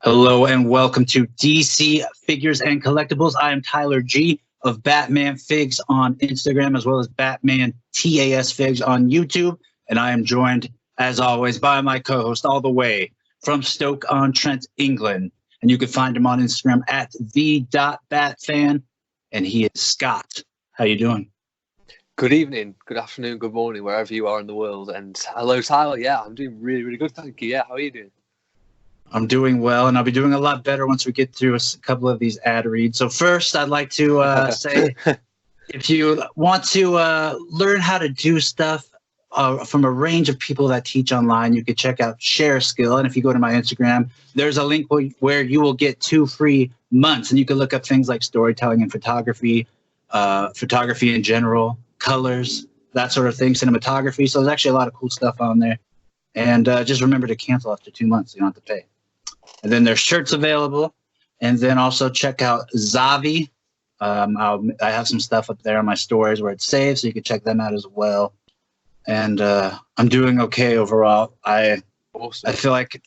Hello and welcome to DC Figures and Collectibles. I am Tyler G of Batman Figs on Instagram, as well as Batman TAS Figs on YouTube. And I am joined, as always, by my co-host all the way from Stoke-on-Trent, England. And you can find him on Instagram at the.batfan. And he is Scott. How you doing? Good evening, good afternoon, good morning, wherever you are in the world. And hello, Tyler. Yeah, I'm doing really, really good. Thank you. Yeah, how are you doing? I'm doing well, and I'll be doing a lot better once we get through a couple of these ad reads. So first, I'd like to say, if you want to learn how to do stuff from a range of people that teach online, you can check out Share Skill. And if you go to my Instagram, there's a link where you will get 2 free months, and you can look up things like storytelling and photography, photography in general, colors, that sort of thing, cinematography. So there's actually a lot of cool stuff on there. And just remember to cancel after 2 months. So you don't have to pay. And then there's shirts available. And then also check out Zavi. I have some stuff up there on my stories where it's saved, so you can check them out as well. And I'm doing okay overall. Awesome. I feel like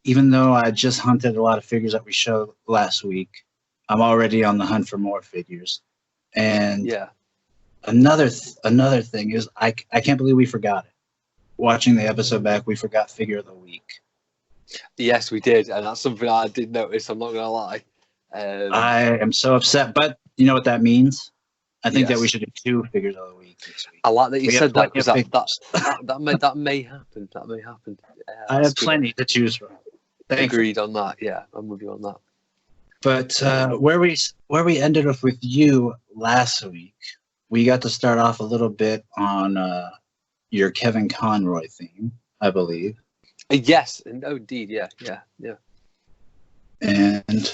even though I just hunted a lot of figures that we showed last week, I'm already on the hunt for more figures. And yeah, another thing is I can't believe we forgot it. Watching the episode back, we forgot Figure of the Week. Yes, we did, and that's something I did notice. I'm not gonna lie. I am so upset, but you know what that means? I think that we should do 2 Figures of the Week this week. I like that you said that, because that may happen. That may happen. I have plenty to choose from. Agreed on that. Yeah, I'm with you on that. But where we ended up with you last week, we got to start off a little bit on your Kevin Conroy theme, I believe. Yes, indeed, yeah. And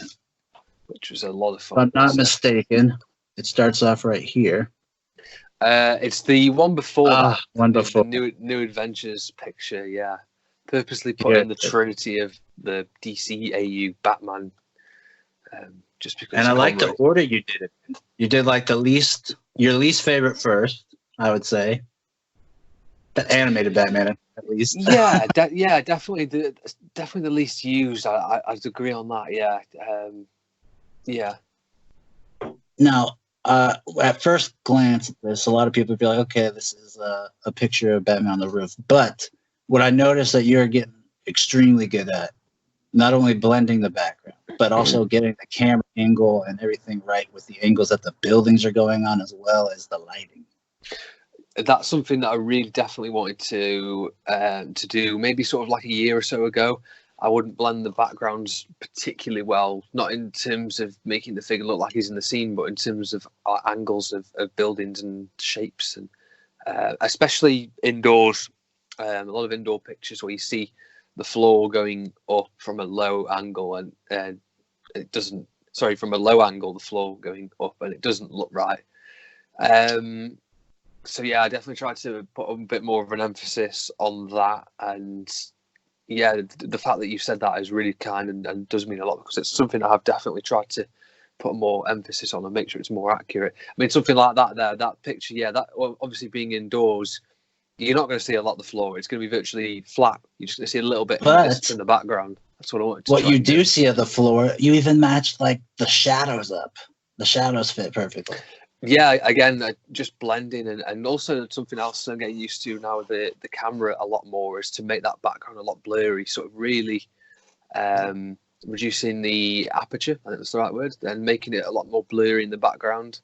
which was a lot of fun. If I'm not mistaken, it starts off right here. It's the one before that. Before. The New Adventures picture, yeah. Purposely put in the Trinity of the DCAU Batman. Just because. And I like the order you did it in. You did like your least favorite first, I would say. The animated Batman, at least. Yeah, definitely the least used. I'd agree on that. Yeah, yeah. Now, at first glance at this, a lot of people would be like, "Okay, this is a picture of Batman on the roof." But what I noticed that you're getting extremely good at, not only blending the background, but also getting the camera angle and everything right with the angles that the buildings are going on, as well as the lighting. That's something that I really definitely wanted to do. Maybe sort of like a year or so ago. I wouldn't blend the backgrounds particularly well, not in terms of making the figure look like he's in the scene, but in terms of angles of buildings and shapes, and especially indoors. A lot of indoor pictures where you see the floor going up from a low angle, and it doesn't. Sorry, from a low angle, the floor going up, and it doesn't look right. So yeah, I definitely tried to put a bit more of an emphasis on that, and yeah, the fact that you said that is really kind and does mean a lot, because it's something I've definitely tried to put more emphasis on and make sure it's more accurate. I mean, something like that picture, yeah, that obviously being indoors, you're not going to see a lot of the floor. It's going to be virtually flat. You're just going to see a little bit in the background. That's what I wanted to What you do see of the floor, you even matched like the shadows up. The shadows fit perfectly. Yeah, again, just blending, and also something else I'm getting used to now with the camera a lot more is to make that background a lot blurry, sort of really reducing the aperture, I think that's the right word, and making it a lot more blurry in the background.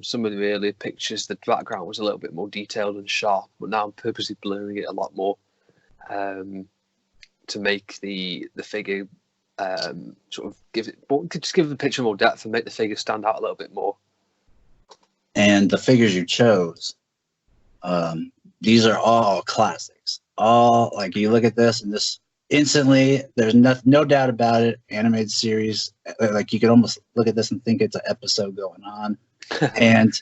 Some of the earlier pictures, the background was a little bit more detailed and sharp, but now I'm purposely blurring it a lot more to make the figure sort of give the picture more depth and make the figure stand out a little bit more. And the figures you chose, these are all classics. All, like, you look at this and this instantly, there's no doubt about it. Animated series, like, you could almost look at this and think it's an episode going on. And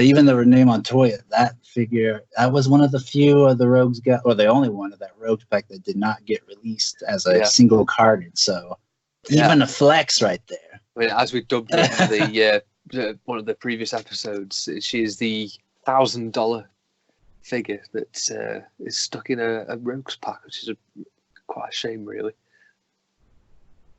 even the Renee Montoya, that figure, that was one of the few of the Rogues or the only one of that Rogues pack that did not get released as a single carded. So even a flex right there. I mean, as we dubbed it, one of the previous episodes, she is the $1,000 figure that is stuck in a Rogues pack, which is quite a shame, really.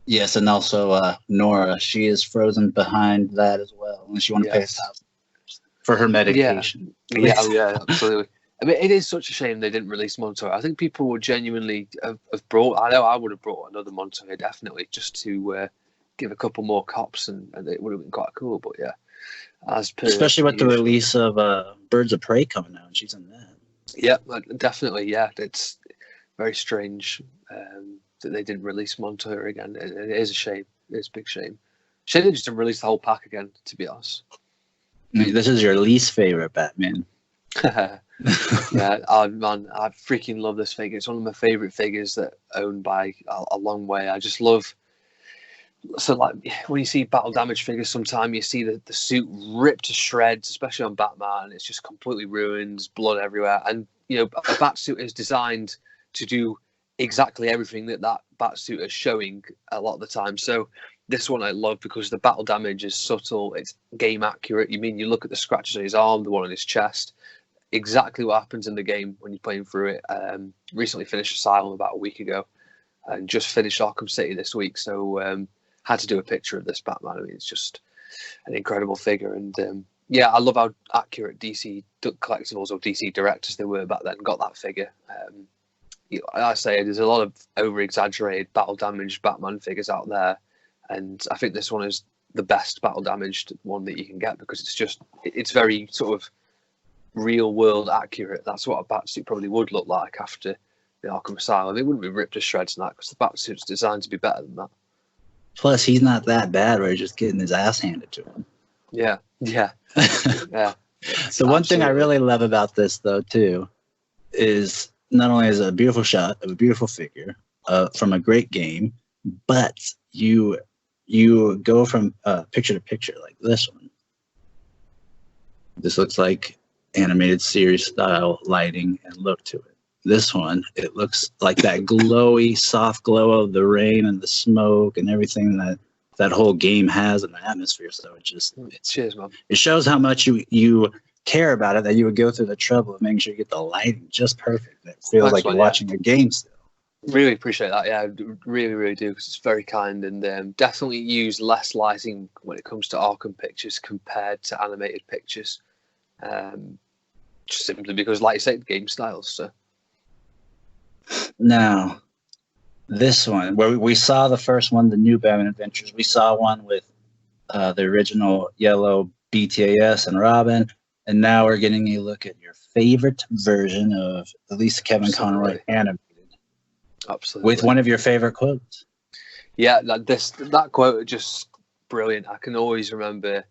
Yes, and also Nora, she is frozen behind that as well, unless you want to pay $1,000 for her medication. Yeah, absolutely. I mean, it is such a shame they didn't release Montoya. I think people would genuinely have brought. I know I would have brought another Montoya definitely, just to give a couple more cops, and it would have been quite cool. But yeah, as per Especially with the usual. release of Birds of Prey coming out, she's in that. Yeah, definitely. Yeah, it's very strange that they didn't release Montoya again. It is a shame. It's a big shame. Shame they just didn't release the whole pack again, to be honest. I mean, this is your least favorite Batman. Yeah, man, I freaking love this figure. It's one of my favorite figures that I own by a long way. I just love. So, like, when you see battle damage figures, sometimes you see the suit ripped to shreds, especially on Batman. It's just completely ruined, blood everywhere. And, you know, a bat suit is designed to do exactly everything that bat suit is showing a lot of the time. So, this one I love because the battle damage is subtle, it's game accurate. You mean, you look at the scratches on his arm, the one on his chest, exactly what happens in the game when you're playing through it. Recently finished Asylum about a week ago and just finished Arkham City this week. So, had to do a picture of this Batman. I mean, it's just an incredible figure. And yeah, I love how accurate DC Collectibles or DC Directors they were back then got that figure. I say there's a lot of over-exaggerated battle damaged Batman figures out there. And I think this one is the best battle damaged one that you can get because it's very sort of real world accurate. That's what a Batsuit probably would look like after the Arkham Asylum. It wouldn't be ripped to shreds and that because the Batsuit's designed to be better than that. Plus, he's not that bad where he's just getting his ass handed to him. Yeah. Yeah. So one thing I really love about this, though, too, is not only is it a beautiful shot of a beautiful figure from a great game, but you go from picture to picture like this one. This looks like animated series style lighting and look to it. This one, it looks like that glowy, soft glow of the rain and the smoke and everything that whole game has in the atmosphere. So cheers, man. It shows how much you care about it, that you would go through the trouble of making sure you get the lighting just perfect. It feels like you're watching a game still. Really appreciate that. Yeah, I really, really do because it's very kind and definitely use less lighting when it comes to Arkham pictures compared to animated pictures. Just simply because, like you say, the game styles. So. Now, this one, where we saw the first one, the new Batman Adventures, we saw one with the original yellow BTAS and Robin, and now we're getting a look at your favorite version of at least Kevin Conroy animated. Absolutely. With one of your favorite quotes. Yeah, that quote is just brilliant. I can always remember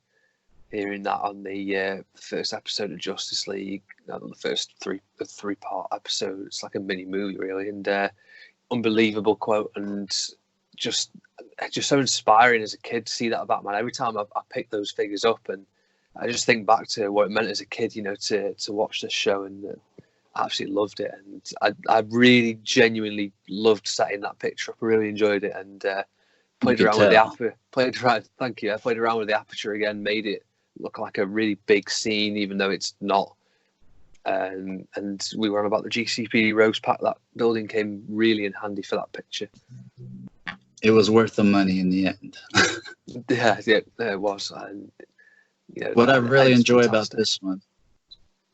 hearing that on the first episode of Justice League, the first three-part episode. It's like a mini movie, really, and unbelievable quote, and just so inspiring as a kid to see that Batman. Every time I pick those figures up, and I just think back to what it meant as a kid, you know, to watch this show, and I absolutely loved it, and I really genuinely loved setting that picture up. I really enjoyed it, and played around with the aperture. Thank you. I played around with the aperture again, made it look like a really big scene, even though it's not. And we were on about the GCPD Rose Pack. That building came really in handy for that picture. It was worth the money in the end. yeah, it was. And, you know, what I really enjoy about this one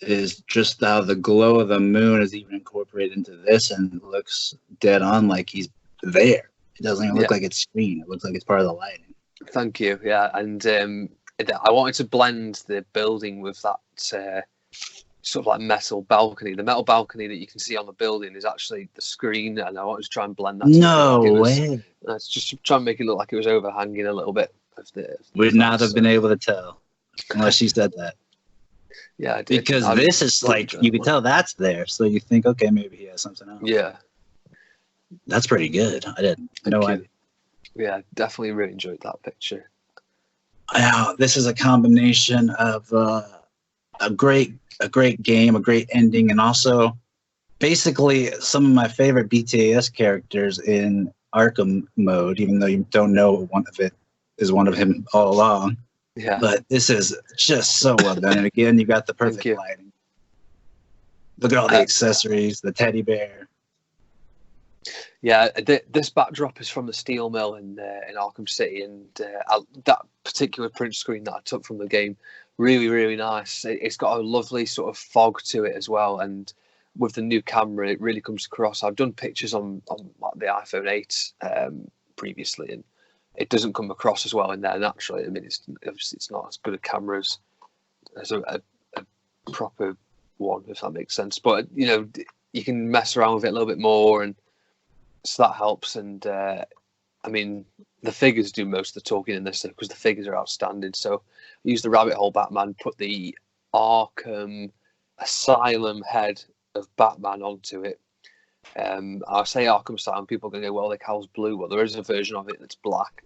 is just how the glow of the moon is even incorporated into this and it looks dead on like he's there. It doesn't even look like it's screen. It looks like it's part of the lighting. Thank you. Yeah, and I wanted to blend the building with that sort of like metal balcony. The metal balcony that you can see on the building is actually the screen, and I wanted to try and blend that. No way. It's just to try and make it look like it was overhanging a little bit. We'd not have been able to tell unless you said that. Yeah, I did. Because this is like, you can tell that's there, so you think, okay, maybe he has something else. Yeah. That's pretty good. I didn't know. Yeah, definitely really enjoyed that picture. This is a combination of a great game, a great ending, and also basically some of my favorite BTAS characters in Arkham mode, even though you don't know one of it is one of him all along. Yeah. But this is just so well done. And again, you got the perfect lighting. Look at all the accessories, the teddy bear. Yeah, this backdrop is from the steel mill in Arkham City, and that particular print screen that I took from the game, really, really nice. It's got a lovely sort of fog to it as well, and with the new camera, it really comes across. I've done pictures on like the iPhone 8 previously, and it doesn't come across as well in there naturally. I mean, it's not as good a camera as a proper one, if that makes sense. But you know, you can mess around with it a little bit more, and so that helps. And I mean, the figures do most of the talking in this because the figures are outstanding. So I used the rabbit hole Batman, put the Arkham Asylum head of Batman onto it. I'll say Arkham Asylum, people are going to go, well, the cow's blue. Well, there is a version of it that's black.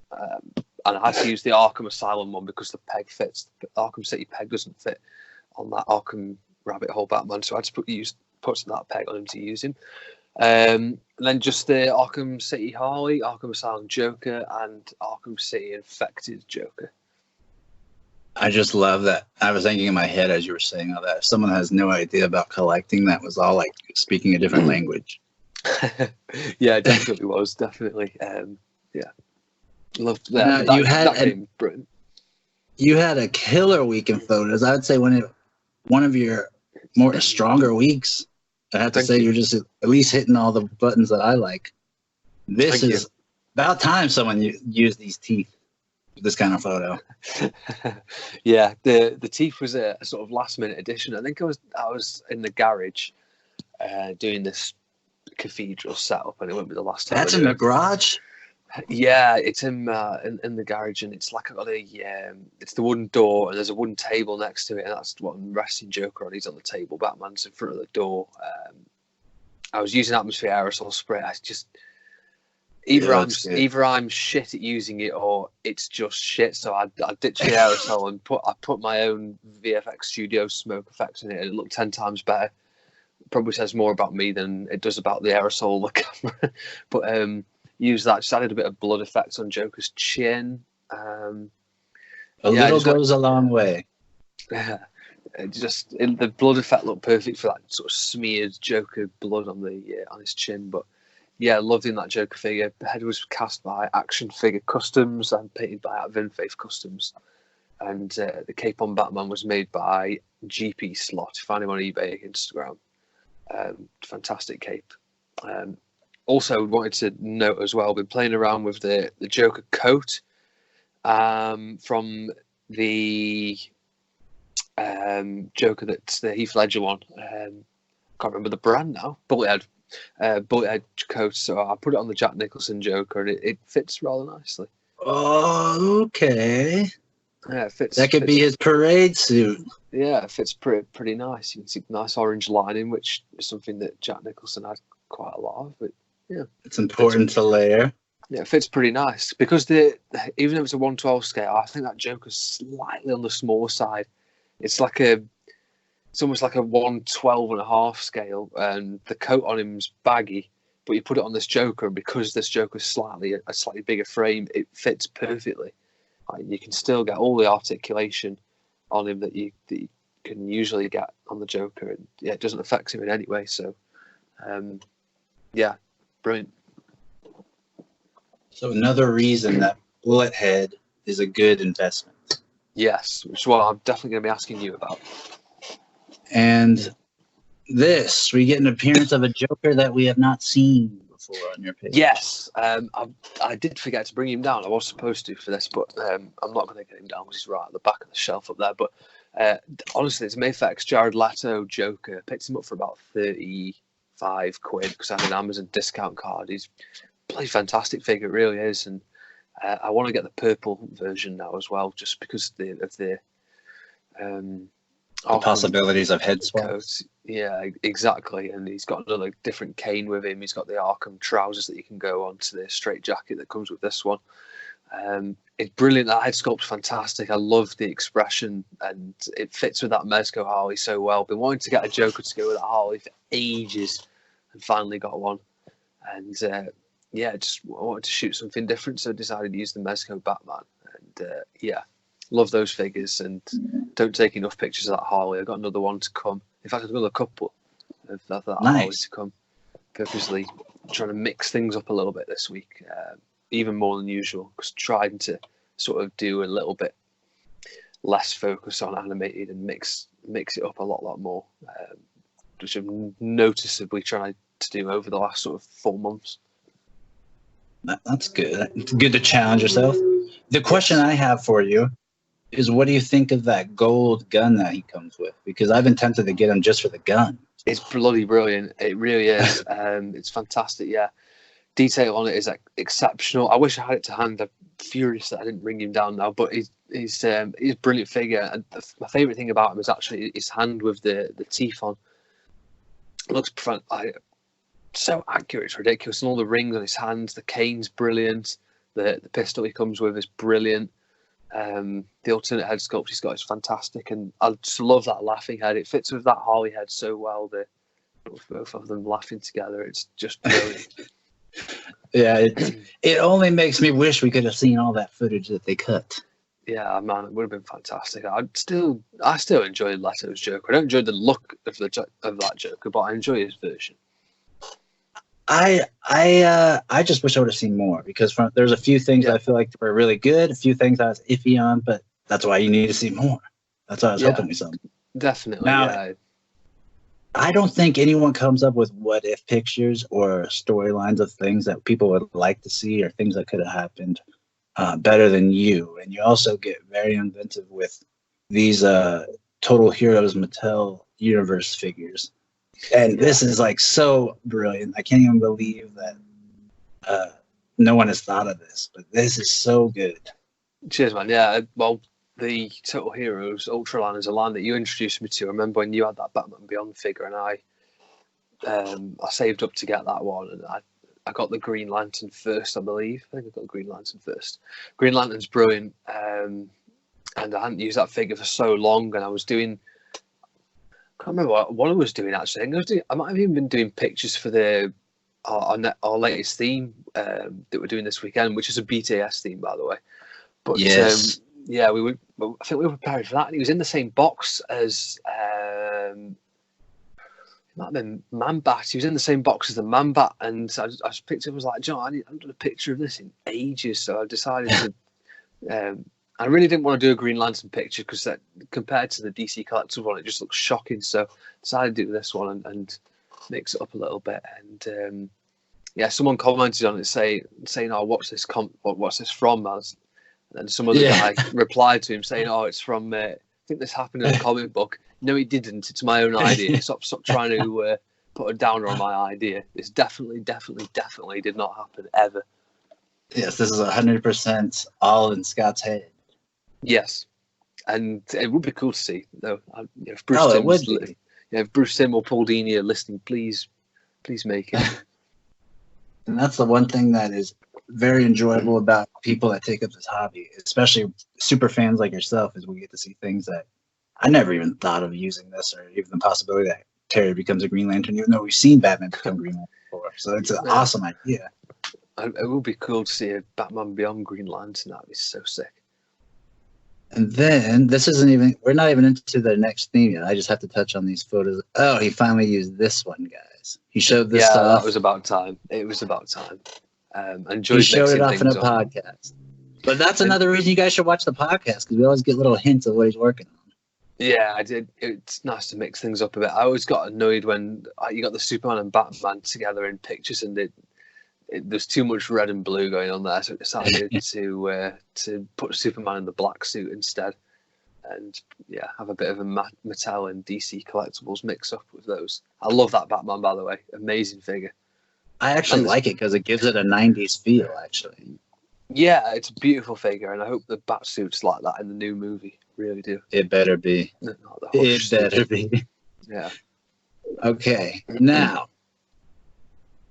And I had to use the Arkham Asylum one because the peg fits. The Arkham City peg doesn't fit on that Arkham rabbit hole Batman. So I had to put that peg on him to use him. And then just the Arkham City Harley, Arkham Asylum Joker, and Arkham City Infected Joker. I just love that. I was thinking in my head as you were saying all that. If someone has no idea about collecting, that was all like speaking a different language. Yeah, it definitely was. Definitely. Yeah. Loved that. You had a killer week in photos. I would say one of your more stronger weeks. I have to say you're just at least hitting all the buttons that I like. This is about time someone used these teeth for this kind of photo. Yeah, the teeth was a sort of last minute addition. I think I was in the garage doing this cathedral setup, and it won't be the last time. That's in the garage? Yeah, it's in the garage, and it's like it's the wooden door, and there's a wooden table next to it, and that's what I'm resting Joker on. He's on the table, Batman's in front of the door. I was using atmosphere aerosol spray. I just either I'm shit at using it, or it's just shit. So I ditched the aerosol and put my own VFX Studio smoke effects in it, and it looked 10 times better. It probably says more about me than it does about the aerosol or the camera. But use that. Just added a bit of blood effects on Joker's chin. A little goes a long way. Yeah, the blood effect looked perfect for that sort of smeared Joker blood on his chin. But yeah, loved in that Joker figure. The head was cast by Action Figure Customs and painted by Vinfaith Customs. And the cape on Batman was made by GP Slot. Find him on eBay, Instagram. Fantastic cape. Also wanted to note as well, been playing around with the Joker coat from the Joker that's the Heath Ledger one. Can't remember the brand now. Bullethead coat. So I put it on the Jack Nicholson Joker, and it fits rather nicely. Oh, okay. Yeah, it fits. That could be his parade suit. Yeah, it fits pretty nice. You can see nice orange lining, which is something that Jack Nicholson had quite a lot of. But yeah, it's important to layer. Yeah, it fits pretty nice because even though it's a 1/12 scale, I think that Joker's slightly on the small side. It's almost like a 1/12.5 scale, and the coat on him's baggy. But you put it on this Joker, and because this Joker's a slightly bigger frame, it fits perfectly. Like, you can still get all the articulation on him that you can usually get on the Joker, and yeah, it doesn't affect him in any way. So, yeah. Brilliant. So another reason that Bullet Head is a good investment. Yes, which is what I'm definitely going to be asking you about. And we get an appearance of a Joker that we have not seen before on your page. Yes, I did forget to bring him down. I was supposed to for this, but I'm not going to get him down because he's right at the back of the shelf up there. But honestly, it's Mayfex Jared Leto Joker. Picked him up for about 35 quid because I had an Amazon discount card. He's a bloody fantastic figure, it really is, and I want to get the purple version now as well, just because of the possibilities of head swaps. Yeah, exactly. And he's got another different cane with him. He's got the Arkham trousers that you can go onto the straight jacket that comes with this one. It's brilliant. That head sculpt's fantastic. I love the expression, and it fits with that Mezco Harley so well. Been wanting to get a Joker to go with that Harley for ages, and finally got one. And just wanted to shoot something different, so I decided to use the Mezco Batman. And love those figures, and don't take enough pictures of that Harley. I've got another one to come. In fact, I've got a couple of that nice. Harley to come. purposely trying to mix things up a little bit this week, even more than usual, because trying to sort of do a little bit less focus on animated and mix it up a lot more, which I'm noticeably trying to do over the last sort of 4 months. That's good. It's good to challenge yourself. The question I have for you is, what do you think of that gold gun that he comes with? Because I've been tempted to get him just for the gun. It's bloody brilliant. It really is. It's fantastic. Yeah, detail on it is exceptional. I wish I had it to hand. I'm furious that I didn't bring him down now. But he's a brilliant figure. And my favourite thing about him is actually his hand with the teeth on. It looks so accurate. It's ridiculous. And all the rings on his hands. The cane's brilliant. The pistol he comes with is brilliant. The alternate head sculpt he's got is fantastic, and I just love that laughing head. It fits with that Harley head so well. Both of them laughing together, it's just brilliant. Yeah, it only makes me wish we could have seen all that footage that they cut. Yeah, man, it would have been fantastic. I still enjoy Leto's Joker. I don't enjoy the look of that Joker, but I enjoy his version. I just wish I would have seen more, because there's a few things I feel like were really good, a few things I was iffy on, but that's why you need to see more. That's why I was hoping we saw. Definitely. Now, I don't think anyone comes up with what if pictures or storylines of things that people would like to see or things that could have happened better than you. And you also get very inventive with these Total Heroes Mattel Universe figures. And this is like so brilliant. I can't even believe that no one has thought of this, but this is so good. Cheers, man. Yeah, well, the Total Heroes Ultraline is a line that you introduced me to. I remember when you had that Batman Beyond figure, and I saved up to get that one, and I got the Green Lantern first, I believe. I think I got Green Lantern first. Green Lantern's brilliant, and I hadn't used that figure for so long, and I was doing. I can't remember what I was doing actually. I might have even been doing pictures for our latest theme that we're doing this weekend, which is a BTAS theme, by the way. But yes, I think we were preparing for that. And he was in the same box as it might have been Man-Bat. He was in the same box as the Man-Bat, and so I just picked it up. I was like, John, I haven't done a picture of this in ages, so I decided to. I really didn't want to do a Green Lantern picture because that, compared to the DC Collectibles one, it just looks shocking. So I decided to do this one and mix it up a little bit. And someone commented on it saying, "Oh, what's this from?" And some other guy replied to him saying, "Oh, it's from. I think this happened in a comic book." No, it didn't. It's my own idea. Stop trying to put a downer on my idea. This definitely did not happen ever. Yes, this is 100% all in Scott's head. Yes, and it would be cool to see, though. If Bruce Timm or Paul Dini are listening, please make it. And that's the one thing that is very enjoyable about people that take up this hobby, especially super fans like yourself, is we get to see things that I never even thought of using this, or even the possibility that Terry becomes a Green Lantern, even though we've seen Batman become Green Lantern before. So it's an awesome idea. It would be cool to see a Batman Beyond Green Lantern. That would be so sick. And then we're not even into the next theme yet. I just have to touch on these photos. Oh, he finally used this one, guys. He showed this stuff. That was about time. It was about time. He showed it off in a podcast. But that's another reason you guys should watch the podcast, because we always get little hints of what he's working on. Yeah, I did. It's nice to mix things up a bit. I always got annoyed when you got the Superman and Batman together in pictures, and there's too much red and blue going on there, so I decided to put Superman in the black suit instead, and have a bit of a Mattel and DC Collectibles mix up with those. I love that Batman, by the way. Amazing figure. I actually like it because it gives it a 90s feel, actually. Yeah, it's a beautiful figure, and I hope the bat suit's like that in the new movie. Really do. It better be. It better be. Yeah. Okay, now.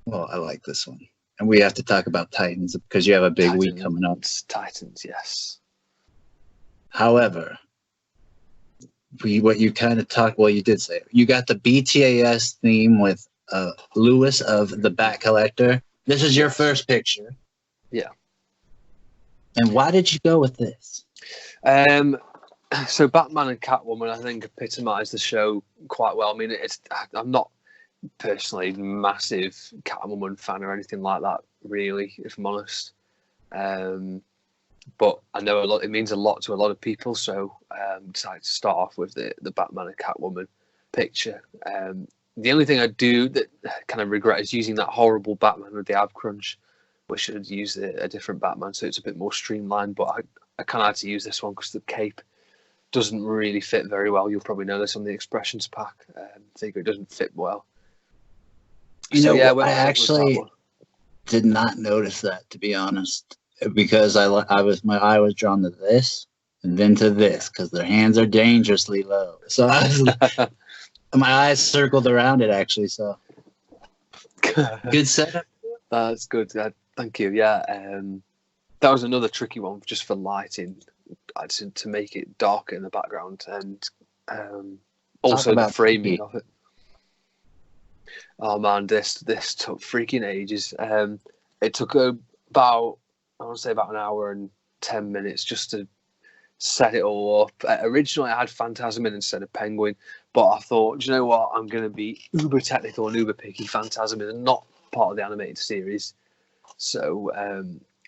Well, I like this one. And we have to talk about Titans because you have a big week coming up. Titans, yes. However, what you kind of talked, well, you did say it. You got the BTAS theme with Lewis of the Bat Collector. This is your first picture. Yeah. And why did you go with this? So Batman and Catwoman, I think, epitomise the show quite well. I mean, I'm not personally massive Catwoman fan or anything like that, really, if I'm honest. But I know it means a lot to a lot of people, so decided to start off with the Batman and Catwoman picture. The only thing I do that kind of regret is using that horrible Batman with the ab crunch. Wish I'd used a different Batman so it's a bit more streamlined, but I kind of had to use this one because the cape doesn't really fit very well. You'll probably know this on the expressions pack. Figure it doesn't fit well. I actually did not notice that, to be honest, because my eye was drawn to this and then to this because their hands are dangerously low. So my eyes circled around it actually. So good setup. That's good. Thank you. Yeah, that was another tricky one just for lighting, to make it darker in the background and also the framing of it. Oh man, this took freaking ages. It took about an hour and 10 minutes just to set it all up. Originally, I had Phantasm in instead of Penguin, but I thought, do you know what? I'm going to be uber technical and uber picky. Phantasm is not part of the animated series, so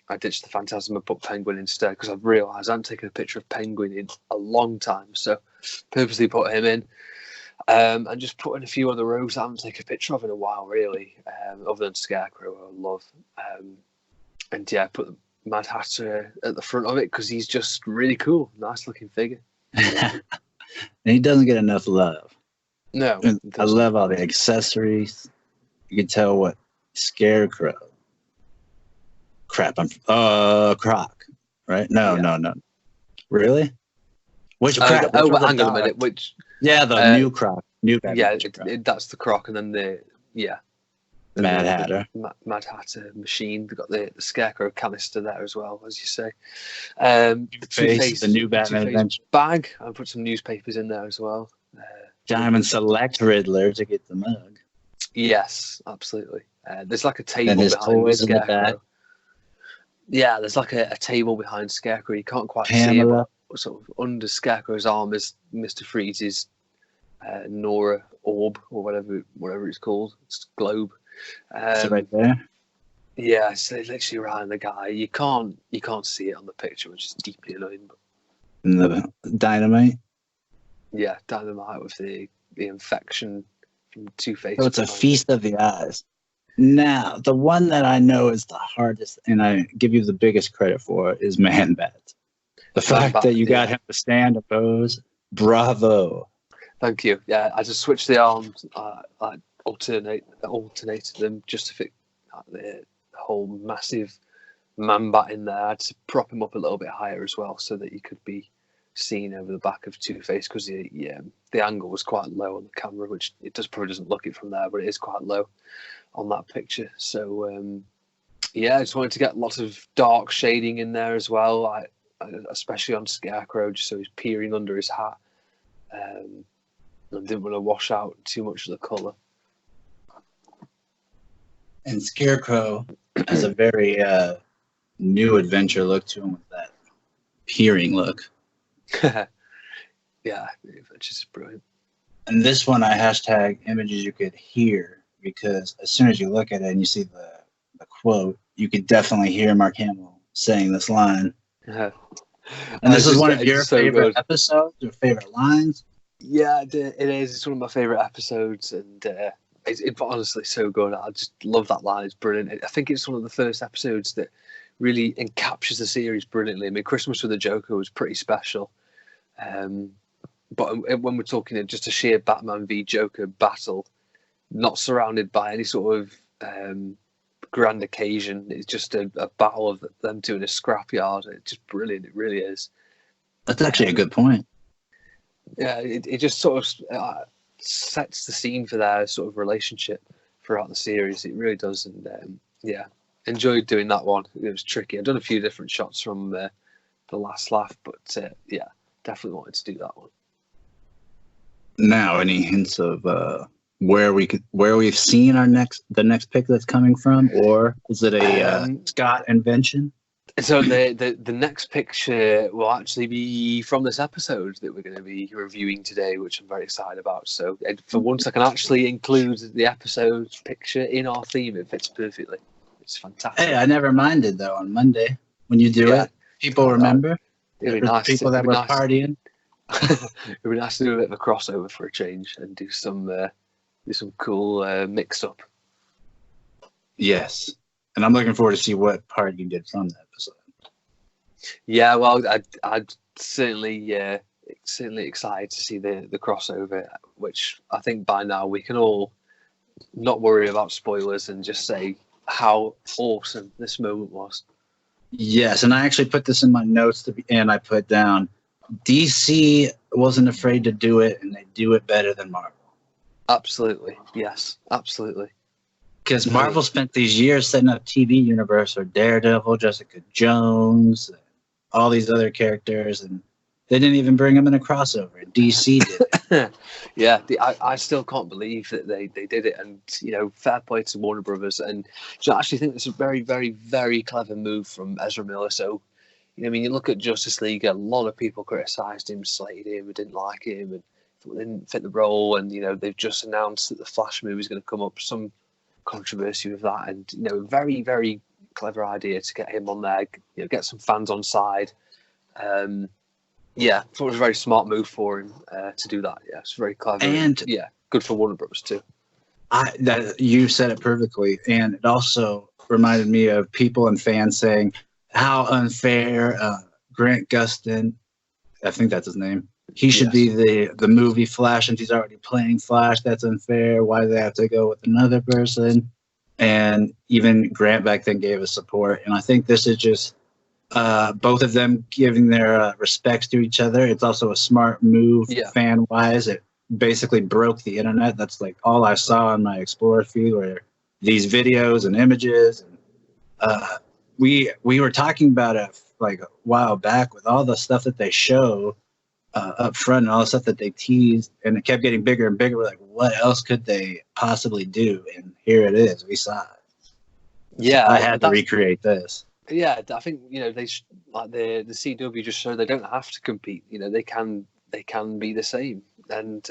I ditched the Phantasm and put Penguin instead because I've realised I haven't taken a picture of Penguin in a long time, so purposely put him in. And just put in a few other rogues I haven't taken a picture of in a while, really, other than Scarecrow, I love. And yeah, put the Mad Hatter at the front of it because he's just really cool, nice looking figure. And he doesn't get enough love. No. I love all the accessories. You can tell what Scarecrow. Crap, Croc, right? No. Really? Which Croc? Hang on a minute. Which? Yeah, the new Croc. That's the Croc, and then the Mad Hatter. Mad Hatter machine. They've got the Scarecrow canister there as well, as you say. The Two-Face, the new Batman adventure bag. I put some newspapers in there as well. Diamond Select Riddler to get the mug. Yes, absolutely. There's like a table and his behind toys Scarecrow. In the back. Yeah, there's like a table behind Scarecrow. You can't quite see it, but sort of under Scarecrow's arm is Mr. Freeze's Nora orb or whatever it's called. It's globe. So right there. Yeah, so literally around the guy. You can't see it on the picture, which is deeply annoying. And the dynamite. Yeah, dynamite with the infection from Two-Face. So it's a feast of the eyes. Now, the one that I know is the hardest, and I give you the biggest credit for, is Man-Bat. The fact that you got him to stand a pose, bravo. Thank you. Yeah, I just switched the arms, I alternated them just to fit the whole massive Man-Bat in there. I had to prop him up a little bit higher as well so that you could be seen over the back of Two-Face because the angle was quite low on the camera, which probably doesn't look it from there, but it is quite low on that picture. So I just wanted to get lots of dark shading in there as well, especially on Scarecrow, just so he's peering under his hat. I didn't want to wash out too much of the colour. And Scarecrow has a very new adventure look to him with that peering look. Yeah, the adventure's brilliant. And this one I hashtag images you could hear, because as soon as you look at it and you see the quote, you could definitely hear Mark Hamill saying this line. Yeah. And this is one of your favorite episodes or favorite lines? Yeah, it is. It's one of my favourite episodes, and it's honestly so good. I just love that line. It's brilliant. I think it's one of the first episodes that really encaptures the series brilliantly. I mean, Christmas with the Joker was pretty special. But when we're talking just a sheer Batman v Joker battle, not surrounded by any sort of grand occasion, it's just a battle of them two in a scrapyard. It's just brilliant. It really is. That's actually a good point. Yeah, it just sort of sets the scene for their sort of relationship throughout the series. It really does. And enjoyed doing that one. It was tricky. I've done a few different shots from the last laugh, but definitely wanted to do that one. Now, any hints of where we've seen the next pick that's coming from, or is it a Scott invention? So the next picture will actually be from this episode that we're going to be reviewing today, which I'm very excited about. So for once, I can actually include the episode picture in our theme. It fits perfectly. It's fantastic. Hey, I never minded though on Monday when you do it. People remember. It'd be nice. People that were partying. It'd be nice to do a bit of a crossover for a change and do some cool mix up. Yes. And I'm looking forward to see what part you did from that episode. Yeah, well, I'd certainly excited to see the crossover, which I think by now we can all not worry about spoilers and just say how awesome this moment was. Yes, and I actually put this in my notes and I put down DC wasn't afraid to do it, and they do it better than Marvel. Absolutely, yes, absolutely. Because Marvel spent these years setting up TV universe for Daredevil, Jessica Jones, all these other characters, and they didn't even bring them in a crossover. DC did. Yeah, I still can't believe that they did it, and fair play to Warner Brothers. And I actually think it's a very, very, very clever move from Ezra Miller. So, you look at Justice League, a lot of people criticised him, slated him, didn't like him, and didn't fit the role. And they've just announced that the Flash movie is going to come up. Some controversy with that, and very, very clever idea to get him on there, get some fans on side. Yeah, so it was a very smart move for him to do that. Yeah, it's very clever, and good for Warner Brothers too. That you said it perfectly, and it also reminded me of people and fans saying how unfair Grant Gustin, I think that's his name, he should be the movie Flash, and he's already playing Flash. That's unfair. Why do they have to go with another person? And even Grant back then gave us support. And I think this is just both of them giving their respects to each other. It's also a smart move fan-wise. It basically broke the internet. That's like all I saw on my Explorer feed were these videos and images. And we were talking about it like a while back with all the stuff that they show up front and all the stuff that they teased, and it kept getting bigger and bigger. We're like, what else could they possibly do? And here it is. We saw it. Yeah, so I had to recreate this. Yeah, I think they like the CW just show they don't have to compete. They can be the same, and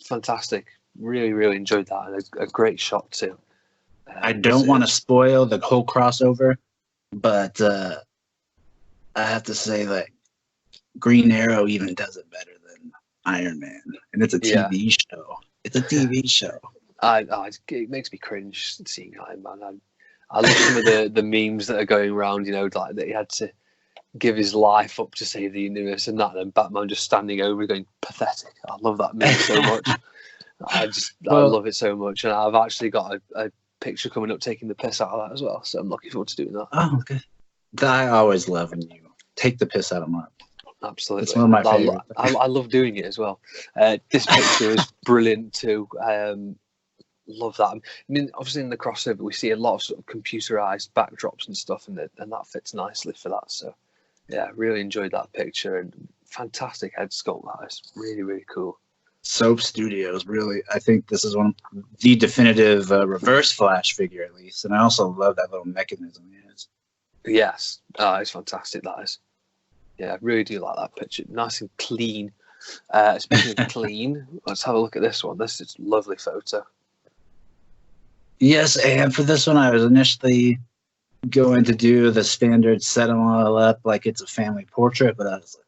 fantastic. Really, really enjoyed that, and a great shot too. I don't want to spoil the whole crossover, but I have to say that Green Arrow even does it better than Iron Man, and it's a TV show. It's a TV show. It makes me cringe seeing Iron Man. I love some of the memes that are going around. Like that he had to give his life up to save the universe, and then Batman just standing over, going pathetic. I love that meme so much. I love it so much, and I've actually got a picture coming up taking the piss out of that as well. So I'm looking forward to doing that. Oh, okay. I always love when you take the piss out of Marvel. Absolutely, it's one of my favorites. I love doing it as well. This picture is brilliant too. Love that. I mean, obviously in the crossover we see a lot of sort of computerized backdrops and stuff, and that fits nicely for that. So yeah, really enjoyed that picture, and fantastic head sculpt. That is really, really cool. Soap Studios, really, I think this is one of the definitive Reverse Flash figure, at least, and I also love that little mechanism he has. Yes, it's fantastic. That is. Yeah, I really do like that picture. Nice and clean. Speaking of clean, let's have a look at this one. This is a lovely photo. Yes, and for this one, I was initially going to do the standard set them all up like it's a family portrait, but I was like,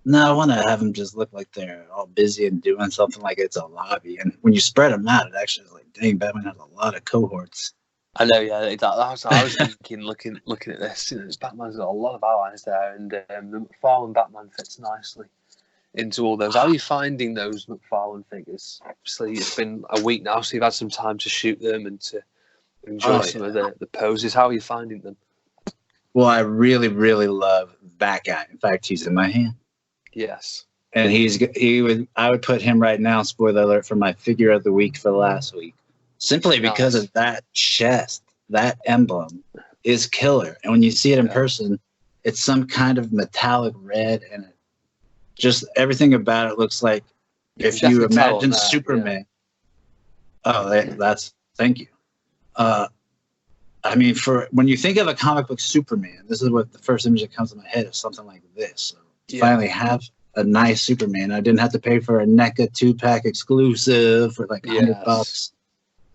no, I want to have them just look like they're all busy and doing something like it's a lobby. And when you spread them out, it actually is like, dang, Batman has a lot of cohorts. I know, yeah. I was thinking, looking at this, Batman's got a lot of outlines there, and the McFarlane Batman fits nicely into all those. How are you finding those McFarlane figures? Obviously, it's been a week now, so you've had some time to shoot them and to enjoy some of the poses. How are you finding them? Well, I really, really love that guy. In fact, he's in my hand. Yes. And I would put him right now, spoiler alert, for my figure of the week for last week. Simply because of that chest, that emblem is killer. And when you see it in person, it's some kind of metallic red, and just everything about it looks like if you imagine Superman. Yeah. Oh, that's thank you. I mean, for when you think of a comic book Superman, this is what the first image that comes to my head is something like this. So finally have a nice Superman. I didn't have to pay for a NECA 2-pack exclusive for like $100.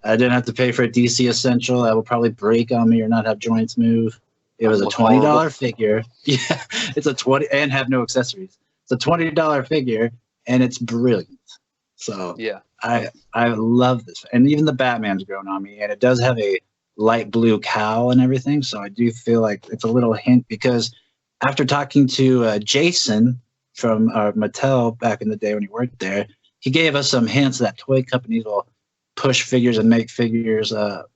I didn't have to pay for a DC Essential that will probably break on me or not have joints move. It was a $20 figure. Yeah, it's a 20 and have no accessories. It's a $20 figure and it's brilliant. So yeah, I love this, and even the Batman's grown on me, and it does have a light blue cowl and everything. So I do feel like it's a little hint, because after talking to Jason from Mattel back in the day when he worked there, he gave us some hints that toy companies will push figures and make figures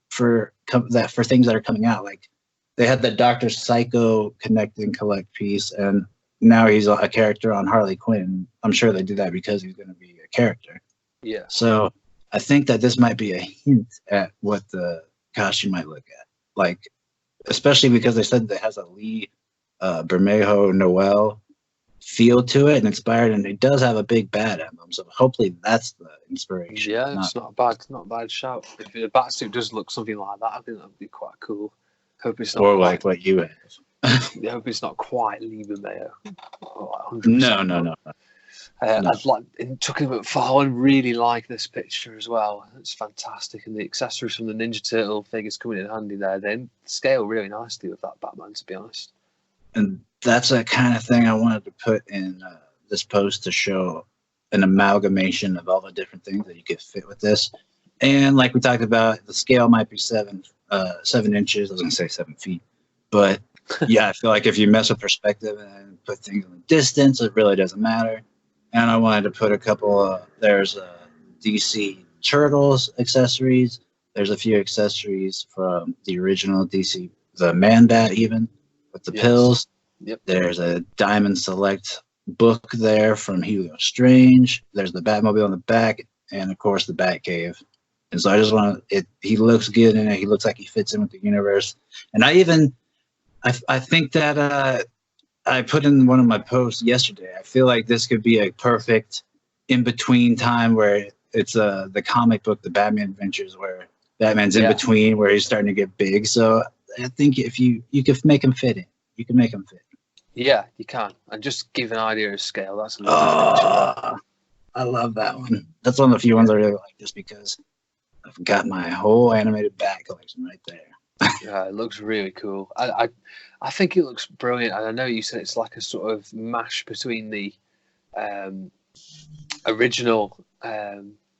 for things that are coming out. Like they had the Dr. Psycho Connect and Collect piece, and now he's a character on Harley Quinn. I'm sure they do that because he's going to be a character. Yeah. So I think that this might be a hint at what the costume might look at, like, especially because they said that it has a Lee Bermejo Noel feel to it and inspired, and it does have a big bat emblem. So hopefully that's the inspiration. Yeah, it's not a bad shout. If the Batsuit does look something like that, I think that'd be quite cool. Hope it's not or like what you have. I hope it's not quite Lee Bermejo. No. I'd like, in talking about McFarlane, really like this picture as well. It's fantastic, and the accessories from the Ninja Turtle figures coming in handy there. They scale really nicely with that Batman, to be honest. And that's a kind of thing I wanted to put in this post to show an amalgamation of all the different things that you could fit with this. And like we talked about, the scale might be 7 inches. I was going to say 7 feet, but yeah, I feel like if you mess with perspective and put things in the distance, it really doesn't matter. And I wanted to put a couple there's DC Turtles accessories. There's a few accessories from the original DC, the Man Bat even, with the pills. Yep. There's a Diamond Select book there from Helio Strange. There's the Batmobile on the back, and of course the Batcave. And so I just want it. He looks good in it. He looks like he fits in with the universe. And I think that I put in one of my posts yesterday. I feel like this could be a perfect in-between time where it's the comic book, the Batman Adventures, where Batman's in between, where he's starting to get big. So I think if you could make him fit in, you can make him fit. Yeah, you can. And just give an idea of scale. That's a lovely picture. I love that one. That's one of the few ones I really like, just because I've got my whole animated Bat collection right there. Yeah, it looks really cool. I think it looks brilliant. And I know you said it's like a sort of mash between the original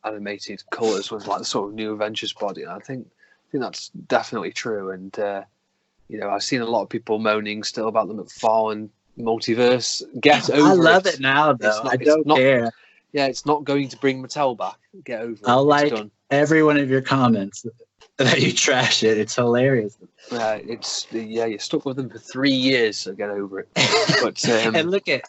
animated colours with like the sort of New Adventures body. And I think that's definitely true. And I've seen a lot of people moaning still about the McFarlane multiverse. Get over it. I love it now, though. I don't care. Yeah, it's not going to bring Mattel back. Get over it. I'll like every one of your comments that you trash it. It's hilarious. You're stuck with them for 3 years, so get over it. But and look at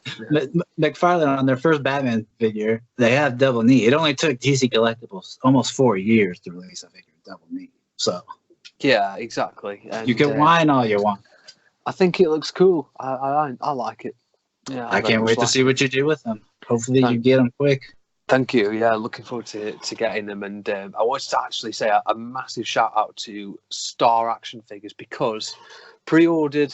McFarlane on their first Batman figure. They have double knee. It only took DC Collectibles almost 4 years to release a figure with double knee. So yeah, exactly. And, you can whine all you want. I think it looks cool. I like it. Yeah, I can't wait to see what you do with them. Hopefully you get them quick. Thank you. Yeah, looking forward to getting them. And I wanted to actually say a massive shout out to Star Action Figures, because pre-ordered